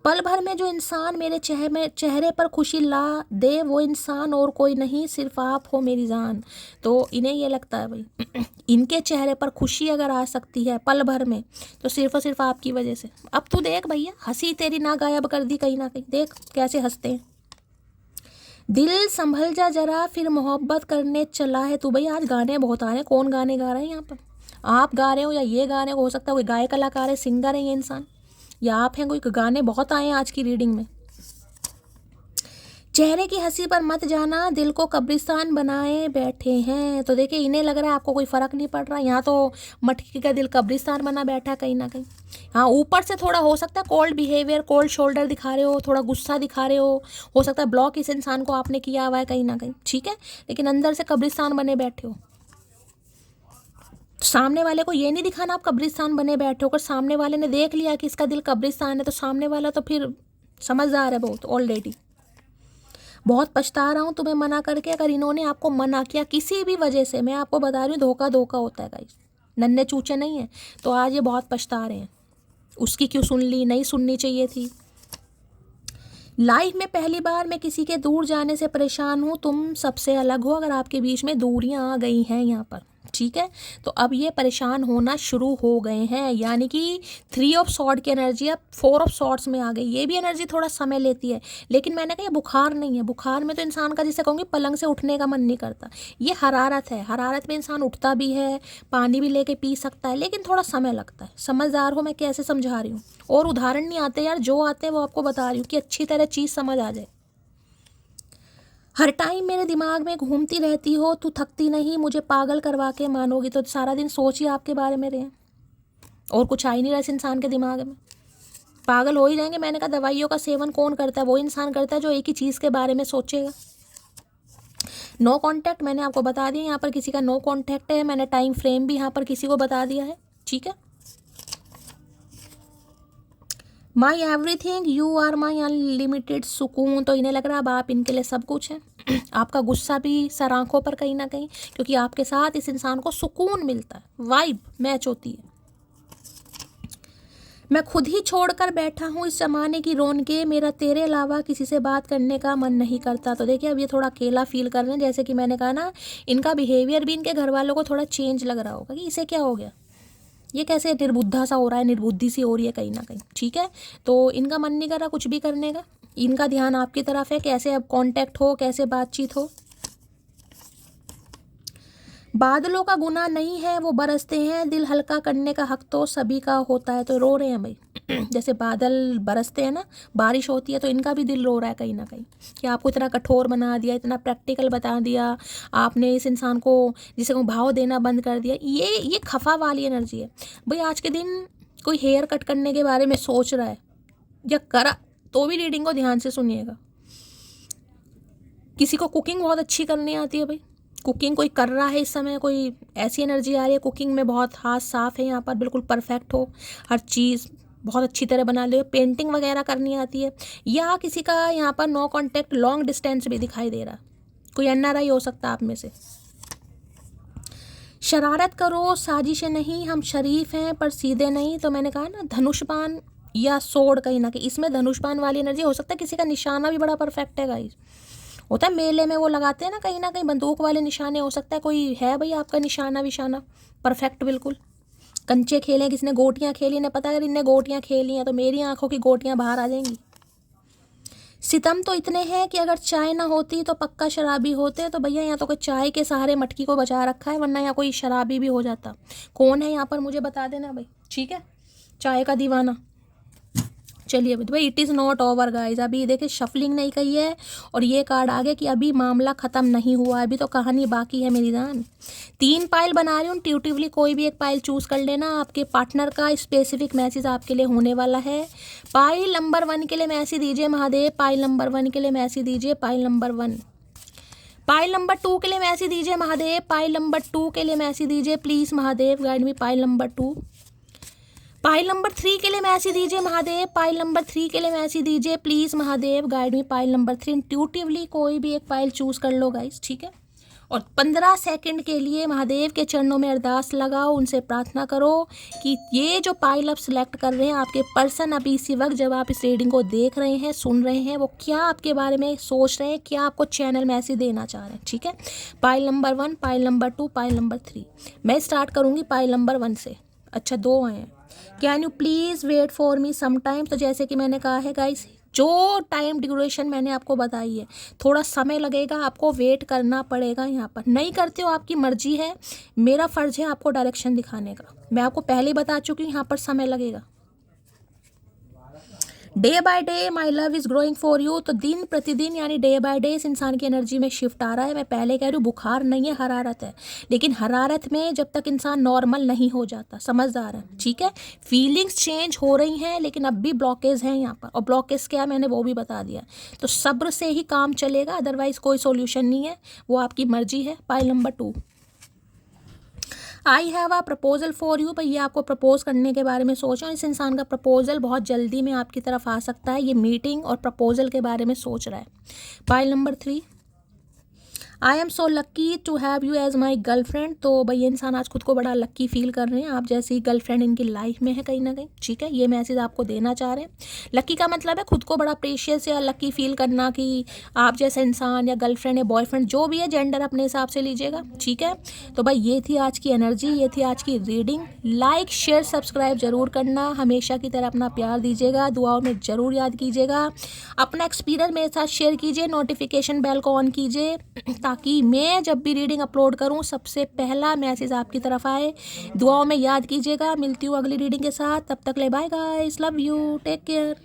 पल भर में जो इंसान मेरे चेहरे पर खुशी ला दे, वो इंसान और कोई नहीं, सिर्फ आप हो मेरी जान। तो इन्हें ये लगता है भाई इनके चेहरे पर खुशी अगर आ सकती है पल भर में, तो सिर्फ और सिर्फ आपकी वजह से। अब तू देख भैया, हंसी तेरी ना गायब कर दी कहीं ना कहीं, देख कैसे हंसते हैं। दिल संभल जा जरा, फिर मोहब्बत करने चला है तू। भाई आज गाने बहुत आ रहे हैं, कौन गाने गा रहे हैं यहाँ पर? आप गा रहे हो या ये गाने, हो सकता है कोई गायक कलाकार है, सिंगर है ये इंसान, या आप हैं कोई। गाने बहुत आए हैं आज की रीडिंग में। चेहरे की हंसी पर मत जाना, दिल को कब्रिस्तान बनाए बैठे हैं। तो देखिए इन्हें लग रहा है आपको कोई फ़र्क नहीं पड़ रहा, यहाँ तो मटकी का दिल कब्रिस्तान बना बैठा है कहीं ना कहीं। हाँ, ऊपर से थोड़ा हो सकता है कोल्ड बिहेवियर, कोल्ड शोल्डर दिखा रहे हो, थोड़ा गुस्सा दिखा रहे हो सकता है ब्लॉक इस इंसान को आपने किया हुआ है कहीं ना कहीं, ठीक है, लेकिन अंदर से कब्रिस्तान बने बैठे हो। सामने वाले को ये नहीं दिखाना आप कब्रिस्तान बने बैठे हो। अगर सामने वाले ने देख लिया कि इसका दिल कब्रिस्तान है, तो सामने वाला तो फिर समझदार है बहुत ऑलरेडी। बहुत पछता रहा हूँ तुम्हें मना करके। अगर इन्होंने आपको मना किया किसी भी वजह से, मैं आपको बता रही हूँ धोखा होता है गाइस, नन्हे चूचे नहीं है। तो आज ये बहुत पछता रहे हैं, उसकी क्यों सुन ली, नहीं सुननी चाहिए थी। लाइफ में पहली बार मैं किसी के दूर जाने से परेशान हूँ, तुम सबसे अलग हो। अगर आपके बीच में दूरियां आ गई हैं यहाँ पर, ठीक है, तो अब ये परेशान होना शुरू हो गए हैं, यानी कि 3 ऑफ सॉर्ड की एनर्जी अब 4 ऑफ सॉर्ड्स में आ गई। ये भी एनर्जी थोड़ा समय लेती है, लेकिन मैंने कहा ये बुखार नहीं है। बुखार में तो इंसान का, जिसे कहूँगी, पलंग से उठने का मन नहीं करता। ये हरारत है, हरारत में इंसान उठता भी है, पानी भी लेके पी सकता है, लेकिन थोड़ा समय लगता है। समझदार हो मैं कैसे समझा रही हूँ, और उदाहरण नहीं आते यार, जो आते हैं वो आपको बता रही हूँ कि अच्छी तरह चीज़ समझ आ जाए। हर टाइम मेरे दिमाग में घूमती रहती हो, तू थकती नहीं, मुझे पागल करवा के मानोगी। तो सारा दिन सोच ही आपके बारे में रहे, और कुछ आ ही नहीं रहा इस इंसान के दिमाग में, पागल हो ही जाएंगे। मैंने कहा दवाइयों का सेवन कौन करता है? वो इंसान करता है जो एक ही चीज़ के बारे में सोचेगा। नो कॉन्टैक्ट मैंने आपको बता दिया, यहाँ पर किसी का नो कॉन्टैक्ट है। मैंने टाइम फ्रेम भी यहाँ पर किसी को बता दिया है, ठीक है। My everything, you are my unlimited सुकून। तो इन्हें लग रहा है अब आप इनके लिए सब कुछ है। आपका गुस्सा भी सर आंखों पर कहीं ना कहीं, क्योंकि आपके साथ इस इंसान को सुकून मिलता है, वाइब मैच होती है। मैं खुद ही छोड़कर बैठा हूँ इस जमाने की रौनकें, मेरा तेरे अलावा किसी से बात करने का मन नहीं करता। तो देखिए अब ये थोड़ा अकेला फील कर रहे हैं, जैसे कि मैंने कहा ना, इनका बिहेवियर भी इनके घर वालों को थोड़ा चेंज लग रहा होगा कि इसे क्या हो गया, ये कैसे निर्बुद्धा सा हो रहा है, निर्बुद्धि सी हो रही है कहीं ना कहीं, ठीक है। तो इनका मन नहीं कर रहा कुछ भी करने का, इनका ध्यान आपकी तरफ है, कैसे अब कांटेक्ट हो, कैसे बातचीत हो। बादलों का गुनाह नहीं है, वो बरसते हैं, दिल हल्का करने का हक तो सभी का होता है। तो रो रहे हैं भाई जैसे बादल बरसते हैं ना, बारिश होती है, तो इनका भी दिल रो रहा है कहीं ना कहीं कि आपको इतना कठोर बना दिया, इतना प्रैक्टिकल बता दिया आपने, इस इंसान को जिसे को भाव देना बंद कर दिया। ये खफा वाली एनर्जी है भाई। आज के दिन कोई हेयर कट करने के बारे में सोच रहा है या करा, तो भी रीडिंग को ध्यान से सुनिएगा। किसी को कुकिंग बहुत अच्छी करनी आती है भाई, कुकिंग कोई कर रहा है इस समय, कोई ऐसी एनर्जी आ रही है कुकिंग में बहुत हाथ साफ है यहाँ पर, बिल्कुल परफेक्ट हो, हर चीज़ बहुत अच्छी तरह बना ले। पेंटिंग वगैरह करनी आती है, या किसी का यहाँ पर नो कॉन्टैक्ट लॉन्ग डिस्टेंस भी दिखाई दे रहा, कोई एनआरआई हो सकता है आप में से। शरारत करो, साजिशें नहीं, हम शरीफ हैं पर सीधे नहीं। तो मैंने कहा ना धनुष्बाण या सोड, कहीं ना कहीं इसमें धनुष्बाण वाली एनर्जी हो सकता है। किसी का निशाना भी बड़ा परफेक्ट है गाइस, होता है मेले में वो लगाते हैं ना कहीं ना कहीं बंदूक वाले निशाने, हो सकता है कोई है भाई आपका निशाना विशाना परफेक्ट बिल्कुल। कंचे खेले, किसी ने गोटियाँ खेली, इन्हें पता है अगर इनने गोटियाँ खेली हैं तो मेरी आंखों की गोटियाँ बाहर आ जाएंगी। सितम तो इतने हैं कि अगर चाय ना होती तो पक्का शराबी होते। तो भैया यहाँ तो कोई चाय के सहारे मटकी को बचा रखा है, वरना यहाँ कोई शराबी भी हो जाता। कौन है यहाँ पर मुझे बता देना भाई, ठीक है, चाय का दीवाना। चलिए भाई, it is not over guys. अभी देखिए शफलिंग नहीं कही है और ये कार्ड आ गया कि अभी मामला ख़त्म नहीं हुआ, अभी तो कहानी बाकी है मेरी जान। 3 पाइल बना रही हूँ, इंट्यूटिवली कोई भी एक पाइल चूज़ कर लेना। आपके पार्टनर का स्पेसिफिक मैसेज आपके लिए होने वाला है। पाइल नंबर 1 के लिए मैसेज दीजिए महादेव, पाइल नंबर 1 के लिए मैसेज दीजिए, पाइल नंबर 1। पाइल नंबर 2 के लिए मैसेज दीजिए महादेव, पाइल नंबर 2 के लिए मैसेज दीजिए please Mahadev, guide me pile number 2। Pile number 3 के लिए मैसेज दीजिए महादेव, पाइल नंबर 3 के लिए मैसेज दीजिए प्लीज़ महादेव, गाइड में पाइल नंबर 3। इंट्यूटिवली कोई भी एक पाइल चूज़ कर लो गाइस, ठीक है। और 15 सेकंड के लिए महादेव के चरणों में अरदास लगाओ, उनसे प्रार्थना करो कि ये जो पाइल आप सिलेक्ट कर रहे हैं, आपके पर्सन अभी इसी वक्त जब आप इस रीडिंग को देख रहे हैं, सुन रहे हैं, वो क्या आपके बारे में सोच रहे हैं, क्या आपको चैनल मैसेज देना चाह रहे हैं, ठीक है। Pile number 1, pile number 2, pile number 3। मैं स्टार्ट करूँगी पाइल नंबर 1 से। अच्छा 2 आए हैं। Can you please wait for me some time. तो जैसे कि मैंने कहा है गाइस, जो टाइम ड्यूरेशन मैंने आपको बताई है, थोड़ा समय लगेगा, आपको वेट करना पड़ेगा। यहाँ पर नहीं करते हो आपकी मर्जी है, मेरा फ़र्ज़ है आपको डायरेक्शन दिखाने का। मैं आपको पहले ही बता चुकी हूँ यहाँ पर समय लगेगा। Day by day my love is growing for you. तो दिन प्रतिदिन यानी डे बाय डे इस इंसान की एनर्जी में शिफ्ट आ रहा है। मैं पहले कह रही हूँ बुखार नहीं है, हरारत है, लेकिन हरारत में जब तक इंसान नॉर्मल नहीं हो जाता, समझदार है, ठीक है। फीलिंग्स चेंज हो रही हैं, लेकिन अब भी ब्लॉकेज हैं यहाँ पर, और ब्लॉकेज क्या है मैंने वो भी बता दिया। तो सब्र से ही काम चलेगा, अदरवाइज़ कोई सोल्यूशन नहीं है, वो आपकी मर्जी है। Pile number 2, I have a proposal for you. भैया आपको प्रपोज करने के बारे में सोच रहा हूँ। इस इंसान का प्रपोजल बहुत जल्दी में आपकी तरफ आ सकता है। ये मीटिंग और प्रपोजल के बारे में सोच रहा है। Pile number 3, I am so lucky to have you as my girlfriend. तो भैया इंसान आज खुद को बड़ा लक्की फील कर रहे हैं, आप जैसी गर्लफ्रेंड इनकी लाइफ में है कहीं ना कहीं, ठीक है। ये मैसेज आपको देना चाह रहे हैं। लक्की का मतलब है खुद को बड़ा प्रेशियस या लक्की फील करना, कि आप जैसा इंसान या गर्लफ्रेंड या बॉयफ्रेंड जो भी है, जेंडर अपने हिसाब से लीजिएगा, ठीक है। तो भाई ये थी आज की एनर्जी, ये थी आज की रीडिंग। लाइक शेयर सब्सक्राइब जरूर करना, हमेशा की तरह अपना प्यार दीजिएगा, दुआओं में ज़रूर याद कीजिएगा, अपना एक्सपीरियंस मेरे साथ शेयर कीजिए, नोटिफिकेशन बेल को ऑन कीजिए ताकि मैं जब भी रीडिंग अपलोड करूं सबसे पहला मैसेज आपकी तरफ आए। दुआओं में याद कीजिएगा। मिलती हूँ अगली रीडिंग के साथ, तब तक ले bye guys, love you, take care.